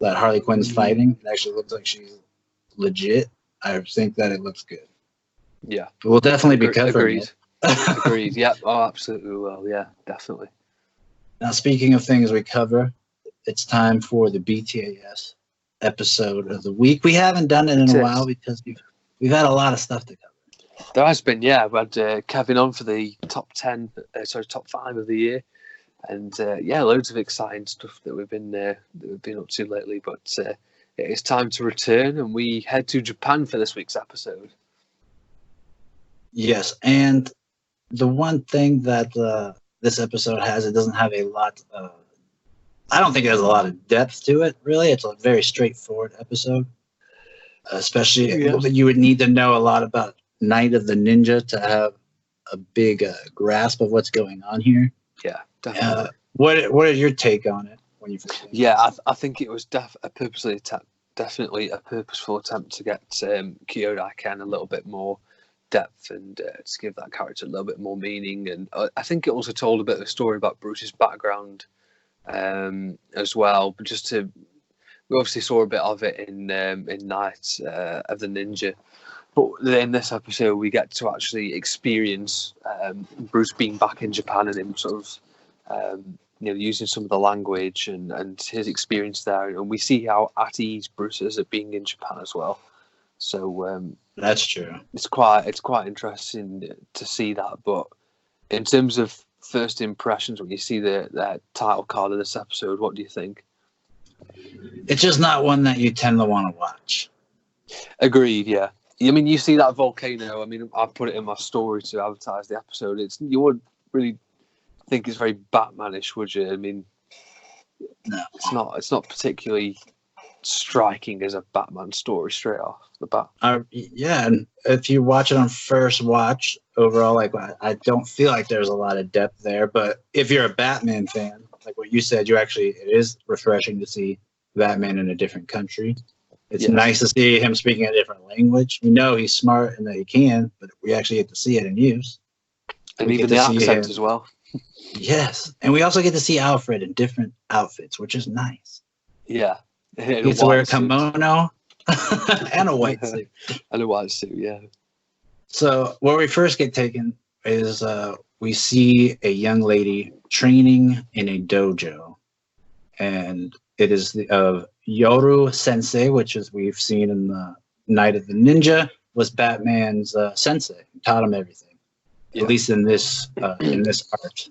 that Harley Quinn's fighting, it actually looks like she's legit. I think that it looks good. Yeah. But we'll definitely be covering it. Agreed. Yeah. Oh, absolutely will. Yeah, definitely. Now, speaking of things we cover, it's time for the BTAS episode of the week. We haven't done it in a while because we've had a lot of stuff to cover. There has been, yeah. We had Kevin on for the top 5 of the year, and loads of exciting stuff that we've been up to lately. But it's time to return, and we head to Japan for this week's episode. Yes, and the one thing that this episode has, it doesn't have a lot. I don't think it has a lot of depth to it. Really, it's a very straightforward episode. Especially, you would need to know a lot about Night of the Ninja to have a big grasp of what's going on here. Yeah, definitely. What is your take on it when you first? Yeah, I think it was definitely a purposeful attempt to get Kyodai Ken a little bit more depth and to give that character a little bit more meaning. And I think it also told a bit of a story about Bruce's background as well. But we obviously saw a bit of it in Night of the Ninja. But in this episode, we get to actually experience Bruce being back in Japan and him sort of, using some of the language and his experience there. And we see how at ease Bruce is at being in Japan as well. So that's true. It's quite interesting to see that. But in terms of first impressions, when you see the title card of this episode, what do you think? It's just not one that you tend to want to watch. Agreed. Yeah. I mean, you see that volcano. I mean, I put it in my story to advertise the episode. You wouldn't really think it's very Batmanish, would you? I mean, no, it's not particularly striking as a Batman story straight off the bat. Yeah, and if you watch it on first watch, overall, I don't feel like there's a lot of depth there. But if you're a Batman fan, like what you said, it is refreshing to see Batman in a different country. It's nice to see him speaking a different language. We know he's smart and that he can, but we actually get to see it in use. And even the accent as well. Yes. And we also get to see Alfred in different outfits, which is nice. Yeah. He gets to wear a kimono and a white suit. And a white suit, yeah. So where we first get taken is we see a young lady training in a dojo. And it is of Yoru Sensei, which is we've seen in the Night of the Ninja, was Batman's sensei. He taught him everything, at least in this art.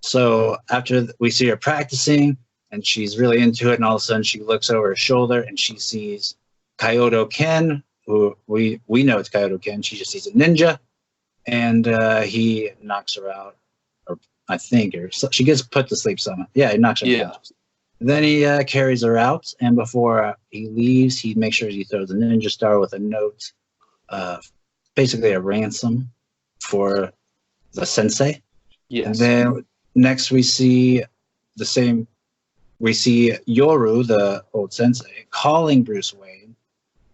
So after we see her practicing, and she's really into it, and all of a sudden she looks over her shoulder and she sees Kyoto Ken who we know it's Kyoto Ken. She just sees a ninja, and he knocks her out, or I think, or so, she gets put to sleep somehow. Yeah, he knocks her out. Then he carries her out, and before he leaves, he makes sure he throws a ninja star with a note, basically a ransom for the sensei. Yes. And then next we see the same. We see Yoru, the old sensei, calling Bruce Wayne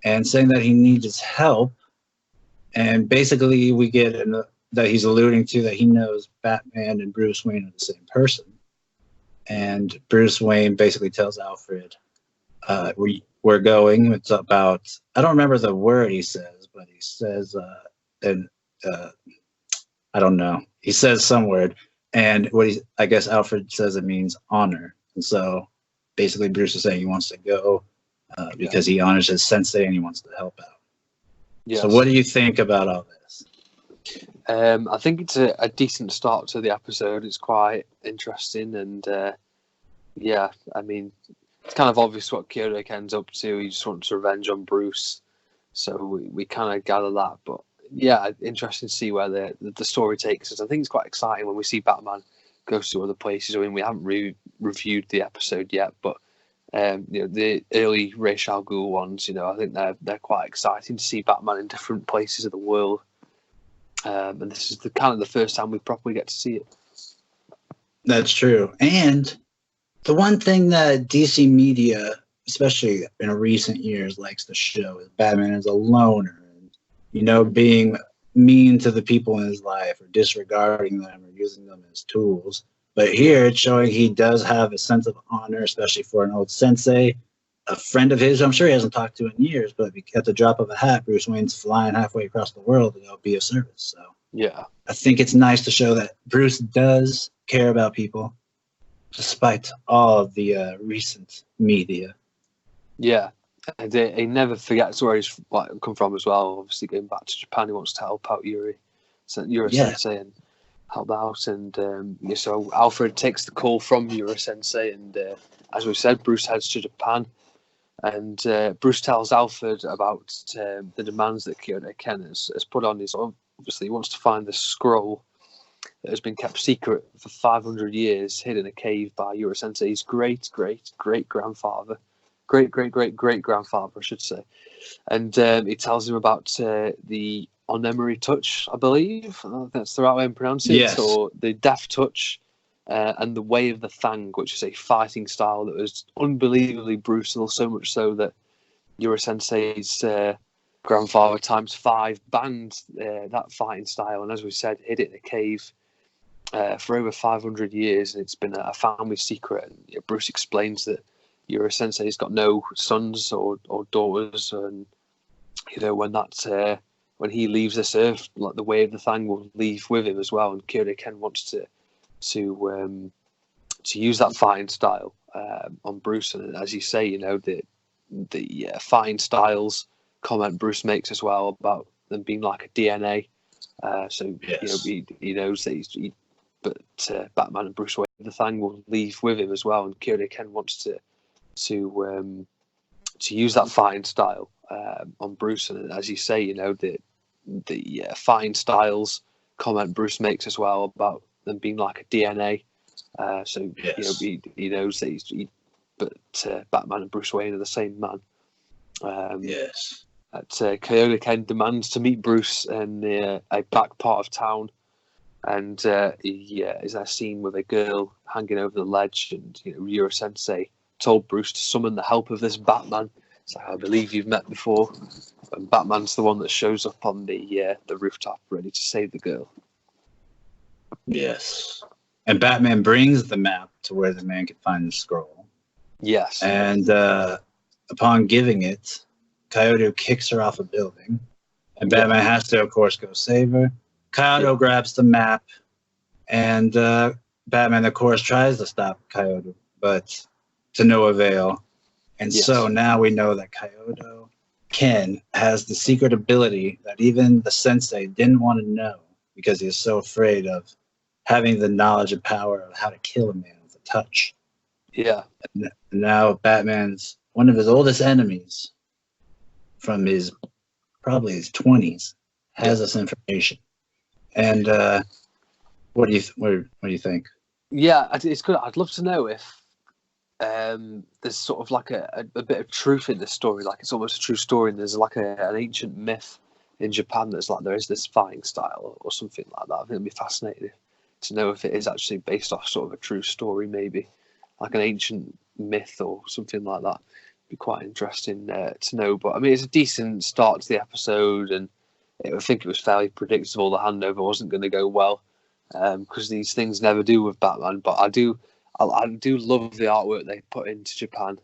and saying that he needs his help. And basically, we get that he's alluding to that he knows Batman and Bruce Wayne are the same person. And Bruce Wayne basically tells Alfred, we're going. It's about, I don't remember the word he says, but he says, I don't know. He says some word. And I guess Alfred says it means honor. And so basically Bruce is saying he wants to go because he honors his sensei and he wants to help out. Yes. So what do you think about all this? I think it's a decent start to the episode. It's quite interesting, and I mean, it's kind of obvious what Kyoto Ken's up to. He just wants revenge on Bruce, so we kind of gather that. But yeah, interesting to see where the story takes us. I think it's quite exciting when we see Batman goes to other places. I mean, we haven't reviewed the episode yet, but the early Ra's al Ghul ones, I think they're quite exciting to see Batman in different places of the world. And this is the first time we properly get to see it. That's true. And the one thing that DC media, especially in recent years, likes to show is Batman as a loner, and being mean to the people in his life or disregarding them or using them as tools. But here it's showing he does have a sense of honor, especially for an old sensei, a friend of his I'm sure he hasn't talked to in years, but at the drop of a hat, Bruce Wayne's flying halfway across the world to go be of service. So yeah, I think it's nice to show that Bruce does care about people despite all of the recent media. Yeah. And he never forgets where he's come from as well. Obviously, going back to Japan, he wants to help out Yuri Sensei and help out. And so Alfred takes the call from Yuri Sensei, and as we said, Bruce heads to Japan. And Bruce tells Alfred about the demands that Kyoto Ken has put on his. Obviously, he wants to find the scroll that has been kept secret for 500 years, hid in a cave by Yuri Sensei's great-great-great-grandfather. Great-great-great-great-grandfather, I should say. And he tells him about the Onemuri touch, I believe. That's the right way to pronounce it. Yes. Or the death touch and the way of the Thang, which is a fighting style that was unbelievably brutal, so much so that Yuri Sensei's grandfather times 5 banned that fighting style. And as we said, hid it in a cave for over 500 years. And it's been a family secret. And Bruce explains that Yuri Sensei's got no sons or daughters, and when he leaves this earth, like the way of the Thang will leave with him as well. And Kyoto Ken wants to use that fighting style on Bruce, and as you say, the fighting styles comment Bruce makes as well about them being like a DNA. So yes. He knows that but Batman and Bruce Wayne, the Thang will leave with him as well, and Kyoto Ken wants to use that fighting style on Bruce, and as you say, the fighting styles comment Bruce makes as well about them being like a DNA. So yes. He knows that Batman and Bruce Wayne are the same man. Yes. Kyoto Ken demands to meet Bruce in a back part of town, and he is there seen with a girl hanging over the ledge, and Yuri Sensei told Bruce to summon the help of this Batman. So I believe you've met before. And Batman's the one that shows up on the rooftop, ready to save the girl. Yes, and Batman brings the map to where the man can find the scroll. Yes, and upon giving it, Kyoto kicks her off a building, and Batman has to, of course, go save her. Kyoto grabs the map, and Batman, of course, tries to stop Kyoto, but to no avail. And so now we know that Kyoto Ken has the secret ability that even the sensei didn't want to know because he is so afraid of having the knowledge and power of how to kill a man with a touch. Yeah. And now Batman's one of his oldest enemies from his probably his 20s, has this information. And what do you think? Yeah, it's good. I'd love to know if there's sort of like a bit of truth in this story. Like it's almost a true story, and there's like an ancient myth in Japan that's like there is this fighting style or something like that. I think it'd be fascinating to know if it is actually based off sort of a true story, maybe like an ancient myth or something like that. It'd be quite interesting to know. But I mean, it's a decent start to the episode, and I think it was fairly predictable. The handover wasn't going to go well because these things never do with Batman. But I do love the artwork they put into Japan.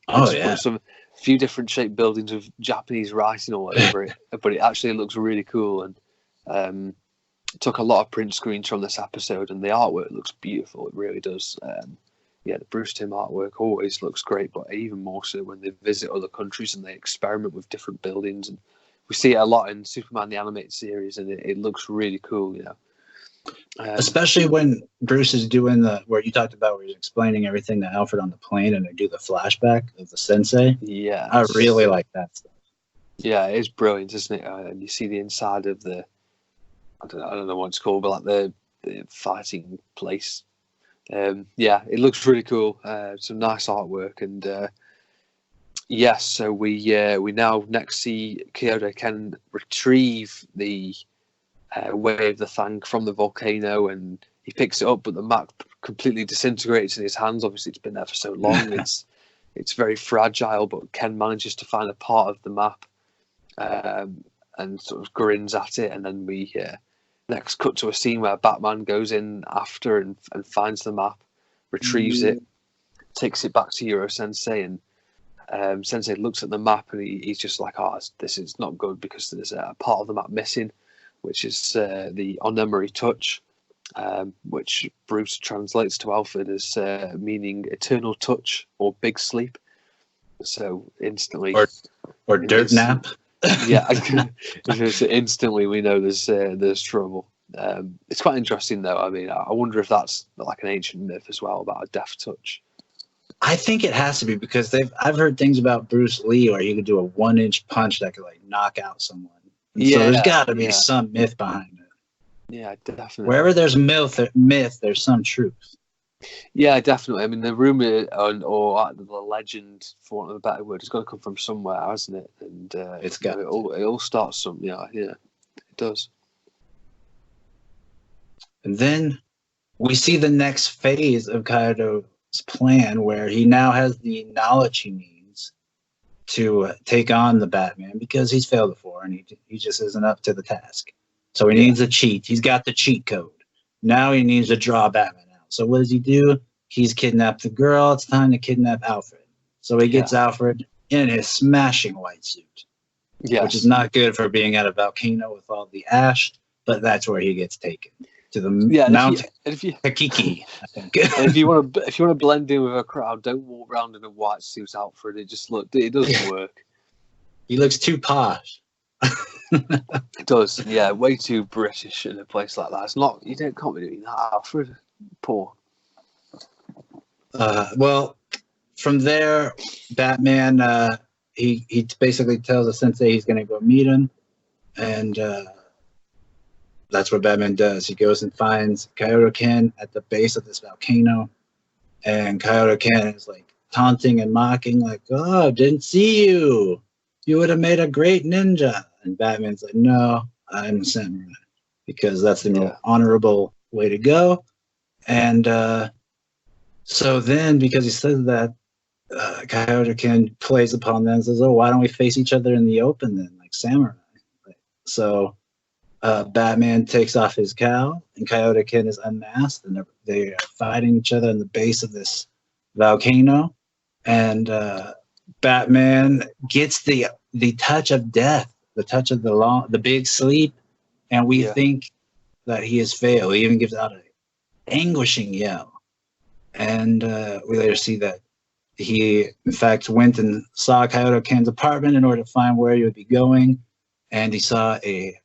Put some few different shaped buildings with Japanese writing all over it, but it actually looks really cool. And took a lot of print screens from this episode, and the artwork looks beautiful. It really does. The Bruce Timm artwork always looks great, but even more so when they visit other countries and they experiment with different buildings. And we see it a lot in Superman the Animated Series, and it looks really cool, you know. Especially when Bruce is doing where you talked about, where he's explaining everything to Alfred on the plane, and they do the flashback of the sensei. Yeah, I really like that stuff. Yeah, it is brilliant, isn't it? And you see the inside of the, I don't know what it's called, but like the fighting place. Yeah, it looks really cool. Some nice artwork, and yes, so we now next see Kyoto can retrieve the Way of the Thang from the volcano, and he picks it up, but the map completely disintegrates in his hands. Obviously, it's been there for so long; it's very fragile. But Ken manages to find a part of the map and sort of grins at it, and then we next cut to a scene where Batman goes in after and finds the map, retrieves it, takes it back to Euro Sensei, and Sensei looks at the map and he's just like, this is not good because there's a part of the map missing, which is the Onemuri touch, which Bruce translates to Alfred as meaning eternal touch or big sleep. So instantly, or dirt nap. Yeah, instantly we know there's trouble. It's quite interesting though. I mean, I wonder if that's like an ancient myth as well about a death touch. I think it has to be, because I've heard things about Bruce Lee where he could do a 1-inch punch that could like knock out someone. So there's got to be some myth behind it. Yeah, definitely. Wherever there's myth, there's some truth. Yeah, definitely. I mean, the rumor or the legend, for want of a better word, has got to come from somewhere, hasn't it? And it's got it all starts somewhere. Yeah, it does. And then we see the next phase of Kaido's plan, where he now has the knowledge he needs to take on the Batman, because he's failed before and he just isn't up to the task. So he needs a cheat. He's got the cheat code. Now he needs to draw Batman out. So what does he do? He's kidnapped the girl. It's time to kidnap Alfred. So he gets Alfred in his smashing white suit, which is not good for being at a volcano with all the ash, but that's where he gets taken. To the Mount Hakiki, I think. If you want to blend in with a crowd, don't walk around in a white suit, Alfred. It doesn't work. He looks too posh. It does, yeah, way too British in a place like that. It's not. Can't be doing that, Alfred. Poor. Well, from there, Batman he basically tells the Sensei he's going to go meet him, and that's what Batman does. He goes and finds Kyoto Ken at the base of this volcano, and Kyoto Ken is like taunting and mocking, like, "Oh, didn't see you. You would have made a great ninja." And Batman's like, "No, I'm a samurai," because that's the more honorable way to go. And so then, because he says that, Kyoto Ken plays upon that and says, "Oh, why don't we face each other in the open then, like samurai?" So Batman takes off his cowl, and Kyoto Ken is unmasked, and they are fighting each other in the base of this volcano. And Batman gets the touch of death, the touch of the big sleep, and we think that he has failed. He even gives out an anguishing yell, and we later see that he, in fact, went and saw Kyoto Ken's apartment in order to find where he would be going, and he saw a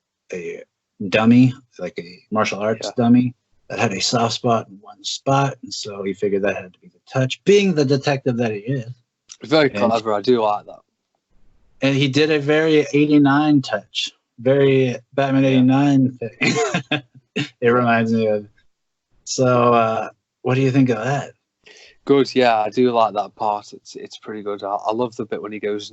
dummy, like a martial arts dummy, that had a soft spot in one spot, and so he figured that had to be the touch, being the detective that he is. Very clever. I do like that. And he did a very 89 touch, very Batman 89 thing. It reminds me of. So, what do you think of that? Good, yeah, I do like that part. It's pretty good. I love the bit when he goes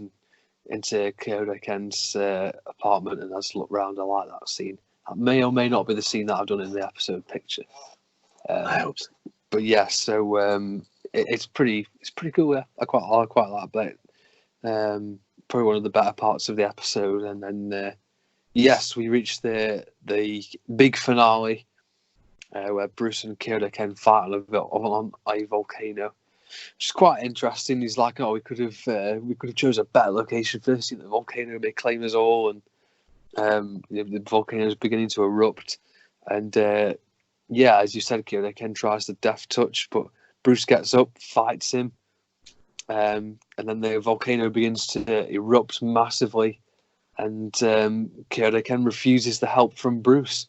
into Kyoto Ken's apartment and has to look round. I like that scene. That may or may not be the scene that I've done in the episode picture. I hope so. But yeah, so it's pretty cool. Yeah, I quite like that bit. Probably one of the better parts of the episode. And then yes, we reached the big finale where Bruce and Kyoto Ken fight on a volcano. Which is quite interesting. He's like, "Oh, we could have chose a better location first. The volcano may claim us all, and the volcano is beginning to erupt." And yeah, as you said, Kyoto Ken tries the death touch, but Bruce gets up, fights him, and then the volcano begins to erupt massively, and Kyoto Ken refuses the help from Bruce,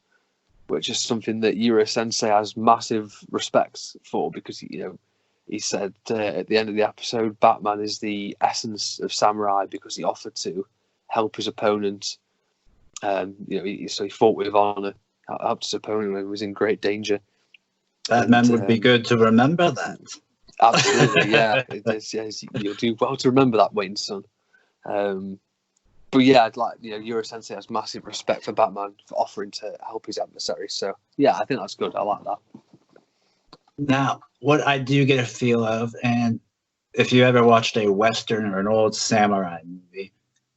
which is something that Yura Sensei has massive respect for, because he said at the end of the episode, Batman is the essence of samurai because he offered to help his opponent. So he fought with honor, helped his opponent when he was in great danger. Batman would be good to remember that. Absolutely, yeah. You'll do well to remember that, Wayne son. But yeah, Yura Sensei has massive respect for Batman for offering to help his adversary. So yeah, I think that's good. I like that. Now, what I do get a feel of, and if you ever watched a Western or an old samurai movie,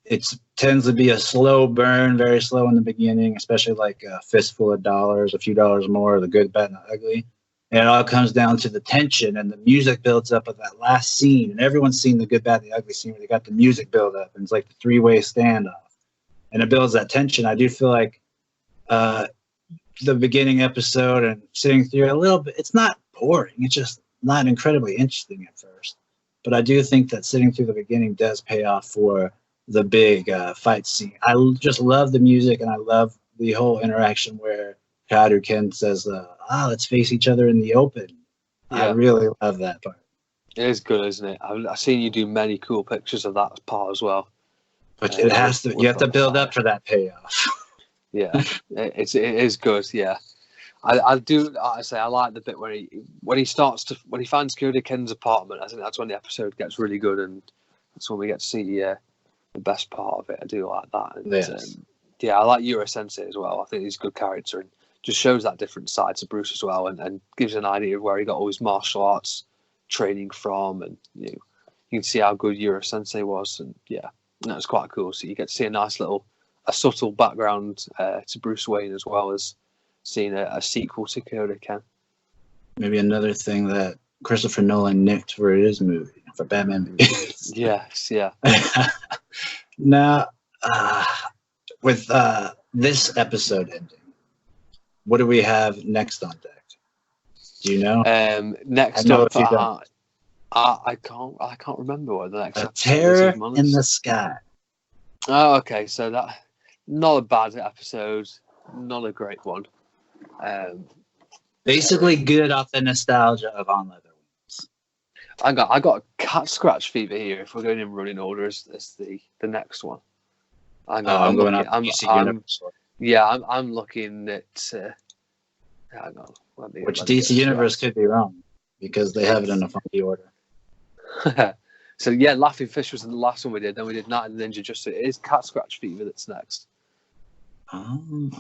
it tends to be a slow burn, very slow in the beginning, especially like a fistful of dollars, a few dollars more, the good, bad, and the ugly. And it all comes down to the tension, and the music builds up at that last scene. And everyone's seen the good, bad, and the ugly scene where they got the music build up, and it's like the three-way standoff. And it builds that tension. I do feel like the beginning episode and sitting through a little bit, it's not boring. It's just not incredibly interesting at first. But I do think that sitting through the beginning does pay off for the big fight scene. I just love the music, and I love the whole interaction where Kyoto Ken says, let's face each other in the open. Yeah. I really love that part. It is good, isn't it? I've seen you do many cool pictures of that part as well. But you have to build up for that payoff. Yeah, it is good. Yeah, I do. I say I like the bit where when he finds Kyoto Ken's apartment. I think that's when the episode gets really good, and that's when we get to see the best part of it. I do like that. And, yes. I like Yura Sensei as well. I think he's a good character and just shows that different side to Bruce as well, and gives an idea of where he got all his martial arts training from, and you can see how good Yura Sensei was, and that was quite cool. So you get to see a subtle background to Bruce Wayne, as well as seeing a sequel to Kyoto Ken. Maybe another thing that Christopher Nolan nicked for his movie, for Batman movies. Yes, yeah. Now, with this episode ending, what do we have next on deck? Do you know? Next up, I can't remember what the next episode Terror in the Sky. Oh, okay. So that not a bad episode, not a great one. Basically, good off the nostalgia of On Leather Wings. I got cat scratch fever here. If we're going in running order as the next one. I'm going up DC Universe. Yeah, I'm looking at. Hang on. Which DC Universe could be wrong because they have it in a funky order. So yeah, Laughing Fish was the last one we did. Then we did Night of the Ninja Justice. It is Cat Scratch Fever that's next. Oh,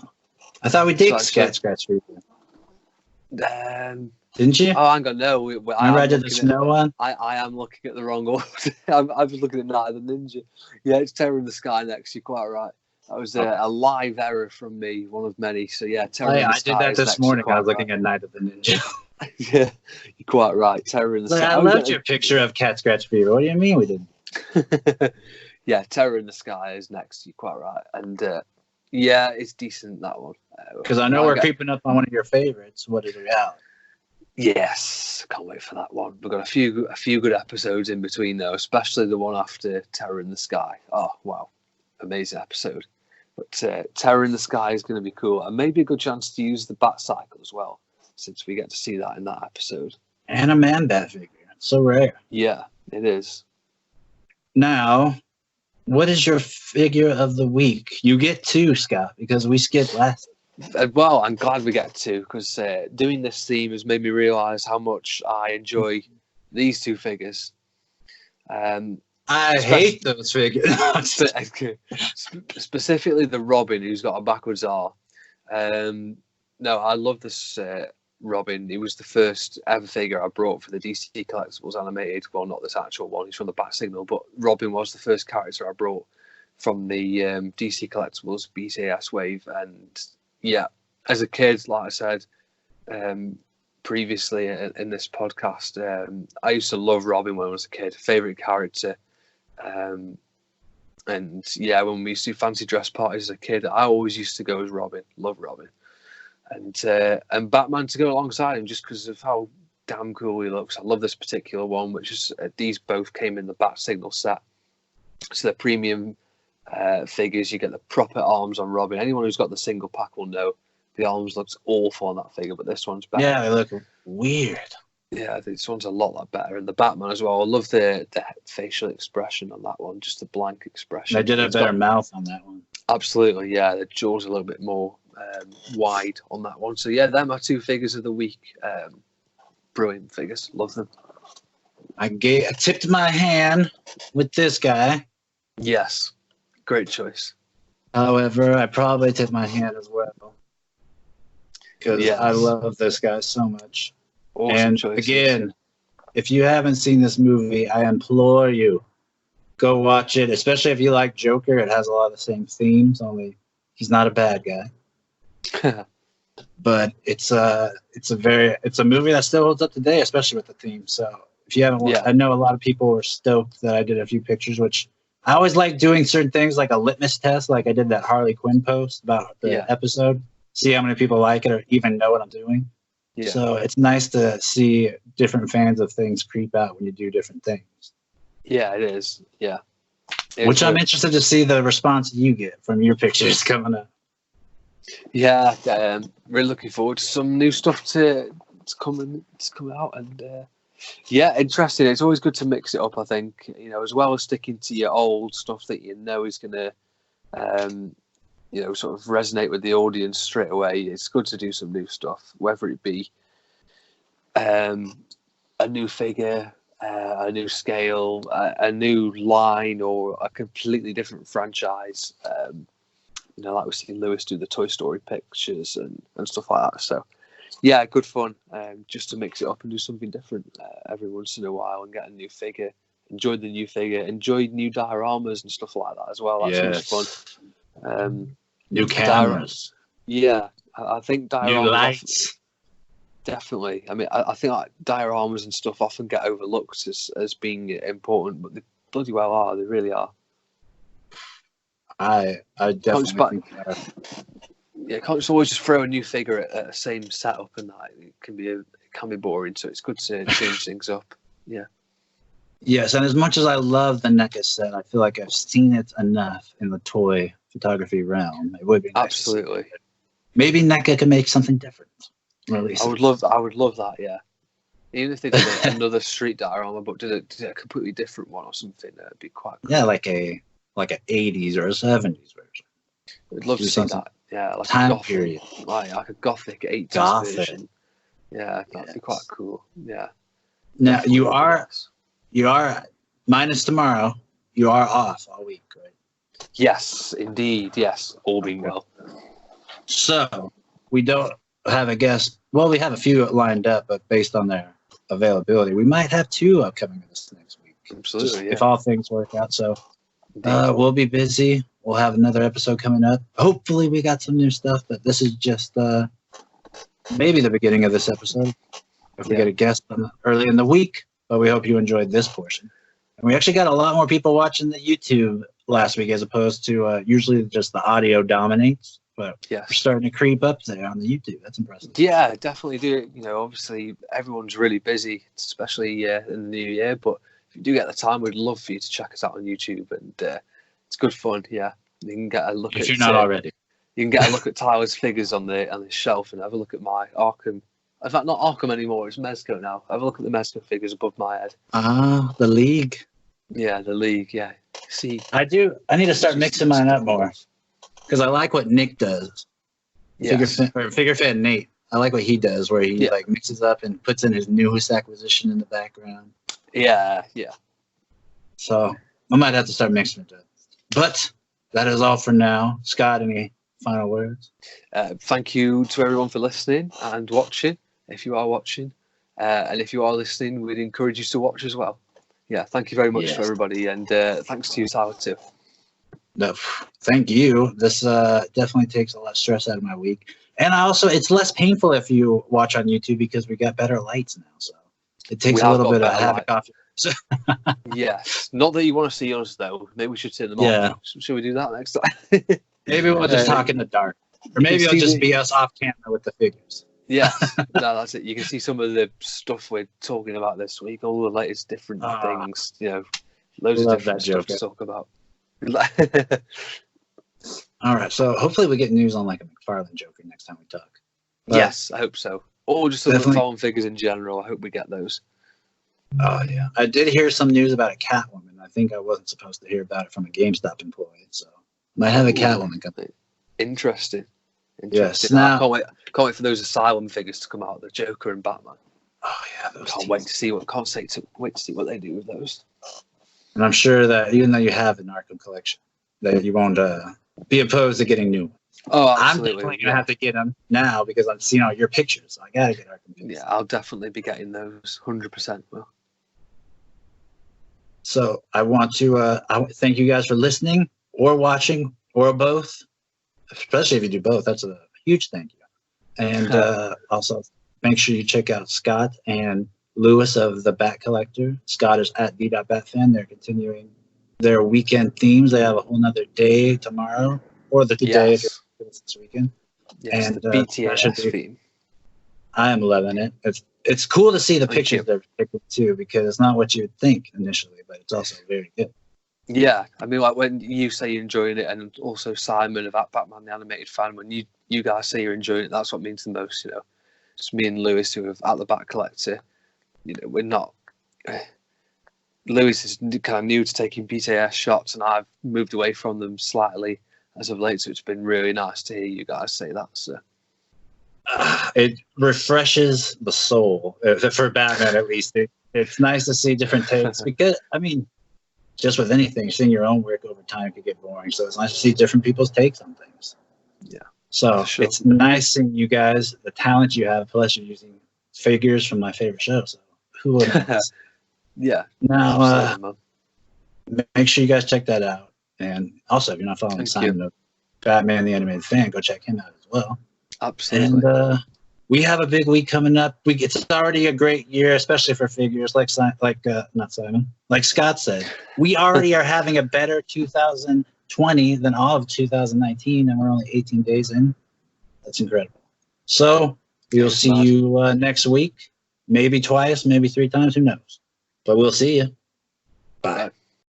I thought we did Cat Scratch Fever. Didn't you? Oh, hang on, no. Remember I did the snow one? I am looking at the wrong order. I was looking at Night of the Ninja. Yeah, it's Terror in the Sky next. You're quite right. That was a live error from me, one of many. So yeah, Terror in the Sky. I did that this morning. I was looking at Night of the Ninja. Yeah, you're quite right. Terror in the Sky. I loved your picture of Cat Scratch Fever. What do you mean we didn't? Yeah, Terror in the Sky is next. You're quite right. And yeah, it's decent, that one. Because I know we're creeping up on one of your favorites. What is reality? Yes, can't wait for that one. We've got a few good episodes in between though, especially the one after Terror in the Sky. Oh wow, amazing episode. But Terror in the Sky is going to be cool, and maybe a good chance to use the Bat Cycle as well, since we get to see that in that episode. And a Man-Bat figure. It's so rare. Yeah, it is. Now, What is your figure of the week? You get 2, Scott, because we skipped last. Well, I'm glad we get to, because doing this theme has made me realise how much I enjoy these 2 figures. I hate those figures. Specifically the Robin, who's got a backwards R. No, I love this Robin. He was the first ever figure I brought for the DC Collectibles animated. Well, not this actual one. He's from the Bat Signal, but Robin was the first character I brought from the DC Collectibles BTAS wave. And yeah, as a kid, like I said previously in this podcast, I used to love Robin when I was a kid. Favorite character. And yeah, when we used to do fancy dress parties as a kid, I always used to go as Robin. Love Robin. And Batman to go alongside him just because of how damn cool he looks. I love this particular one, which is these both came in the Bat Signal set. So the premium figures, you get the proper arms on Robin. Anyone who's got the single pack will know the arms looks awful on that figure, but this one's better. Yeah, they look weird. Yeah, this one's a lot better. And the Batman as well. I love the facial expression on that one, just the blank expression. They did a better mouth on that one. Absolutely, yeah. The jaw's a little bit more wide on that one. So yeah, they're my 2 figures of the week. Brilliant figures. Love them. I tipped my hand with this guy. Yes. Great choice. However, I probably tipped my hand as well. Because I love this guy so much. Awesome and choices. Again, if you haven't seen this movie, I implore you, go watch it. Especially if you like Joker, it has a lot of the same themes. Only he's not a bad guy. But it's a movie that still holds up today, especially with the theme. So if you haven't watched, I know a lot of people were stoked that I did a few pictures, which I always like doing certain things like a litmus test, like I did that Harley Quinn post about the episode. See how many people like it or even know what I'm doing. Yeah. So it's nice to see different fans of things creep out when you do different things. Yeah, it is. Yeah. Which I'm interested to see the response you get from your pictures coming up. Yeah, really looking forward to some new stuff to come out. And yeah, interesting. It's always good to mix it up, I think, as well as sticking to your old stuff that is going to sort of resonate with the audience straight away. It's good to do some new stuff, whether it be a new figure, a new scale, a new line, or a completely different franchise. Like we've seen Lewis do the Toy Story pictures and stuff like that. So, yeah, good fun just to mix it up and do something different every once in a while and get a new figure. Enjoy the new figure. Enjoy new dioramas and stuff like that as well. That's always fun. New cameras. I think dioramas. New lights. Definitely. I mean, I think like dioramas and stuff often get overlooked as being important, but they bloody well are. They really are. I definitely think can't just always just throw a new figure at the same setup, and that it can be boring. So it's good to change things up. Yeah. Yes, and as much as I love the NECA set, I feel like I've seen it enough in the toy photography realm. It would be nice absolutely. Maybe NECA can make something different. Release. I would love that. Yeah. Even if they did another street diorama, but did a completely different one or something, that'd be quite cool. Yeah, like a 80s or a 70s version. I'd love to see that. Yeah, like time a gothic period, like a gothic 80s version. Yeah, that'd be quite cool. Yeah. Now you are minus tomorrow. You are off all week, right? Yes, indeed. Yes, all being well. So we don't have a guest. Well, we have a few lined up, but based on their availability, we might have 2 upcoming this next week. Absolutely, if all things work out. So we'll be busy. We'll have another episode coming up. Hopefully, we got some new stuff, but this is just maybe the beginning of this episode. If we get a guest early in the week, but we hope you enjoyed this portion. And we actually got a lot more people watching the YouTube last week as opposed to usually just the audio dominates. But we're starting to creep up there on the YouTube. That's impressive. Yeah, definitely do. Obviously everyone's really busy, especially in the new year. But if you do get the time, we'd love for you to check us out on YouTube, and it's good fun. Yeah, you can get a look. If you're not already, you can get a look at Tyler's figures on the shelf, and have a look at my Arkham. In fact, not Arkham anymore. It's Mezco now. Have a look at the Mezco figures above my head. The League. Yeah, the league. Yeah. See, I need to start mixing mine up more because I like what Nick does. yes. Figure fan Nate. I like what he does, where he like mixes up and puts in his newest acquisition in the background. Yeah. So I might have to start mixing it up. But that is all for now. Scott, any final words? Thank you to everyone for listening and watching. If you are watching, and if you are listening, we'd encourage you to watch as well. Yeah, thank you very much to everybody, and thanks to you, Tyler, too. No, thank you. This definitely takes a lot of stress out of my week. And also, it's less painful if you watch on YouTube because we got better lights now. So it takes a little bit of havoc off. Yes. Not that you want to see us, though. Maybe we should turn them off. Should we do that next time? Maybe we'll just talk in the dark. Or maybe it'll just be us off camera with the figures. Yeah, no, that's it. You can see some of the stuff we're talking about this week, all the latest different things, loads of different stuff to talk about. All right, so hopefully we get news on like a McFarlane Joker next time we talk. Yes, I hope so. Or just some McFarlane figures in general. I hope we get those. Oh, yeah. I did hear some news about a Catwoman. I think I wasn't supposed to hear about it from a GameStop employee, so might have a Catwoman coming. Interesting. Yes. Now, can't wait for those Asylum figures to come out, the Joker and Batman. Oh yeah, those wait to see what they do with those. And I'm sure that even though you have an Arkham collection, that you won't be opposed to getting new ones. Oh, absolutely. I'm definitely gonna have to get them now because I've seen all your pictures, so I gotta get Arkham figures. Yeah, I'll definitely be getting those 100%. Well. So I want to thank you guys for listening or watching or both. Especially if you do both, that's a huge thank you. And also make sure you check out Scott and Lewis of the Bat Collector. Scott is at the.batfan. They're continuing their weekend themes. They have a whole nother day tomorrow, or the day if you're this weekend. Yes, and the BTAS theme. I am loving it. It's cool to see the pictures they're picking too, because it's not what you would think initially, but it's also very good. Yeah, I mean, like when you say you're enjoying it, and also Simon of Batman the Animated Fan, when you guys say you're enjoying it, that's what means the most. It's me and Lewis who are at the Bat Collector. We're not. Lewis is kind of new to taking BTAS shots, and I've moved away from them slightly as of late. So it's been really nice to hear you guys say that. So it refreshes the soul for Batman, at least. It's nice to see different takes because I mean. Just with anything, seeing your own work over time could get boring. So it's nice to see different people's takes on things. Yeah. So it's nice seeing you guys, the talent you have, plus you're using figures from my favorite show. So who would know? Yeah. Now, make sure you guys check that out. And also, if you're not following Simon of Batman the Animated Fan, go check him out as well. Absolutely. And we have a big week coming up. It's already a great year, especially for figures. Like Scott said, we already are having a better 2020 than all of 2019, and we're only 18 days in. That's incredible. So we'll see you next week, maybe twice, maybe 3 times. Who knows? But we'll see you. Bye.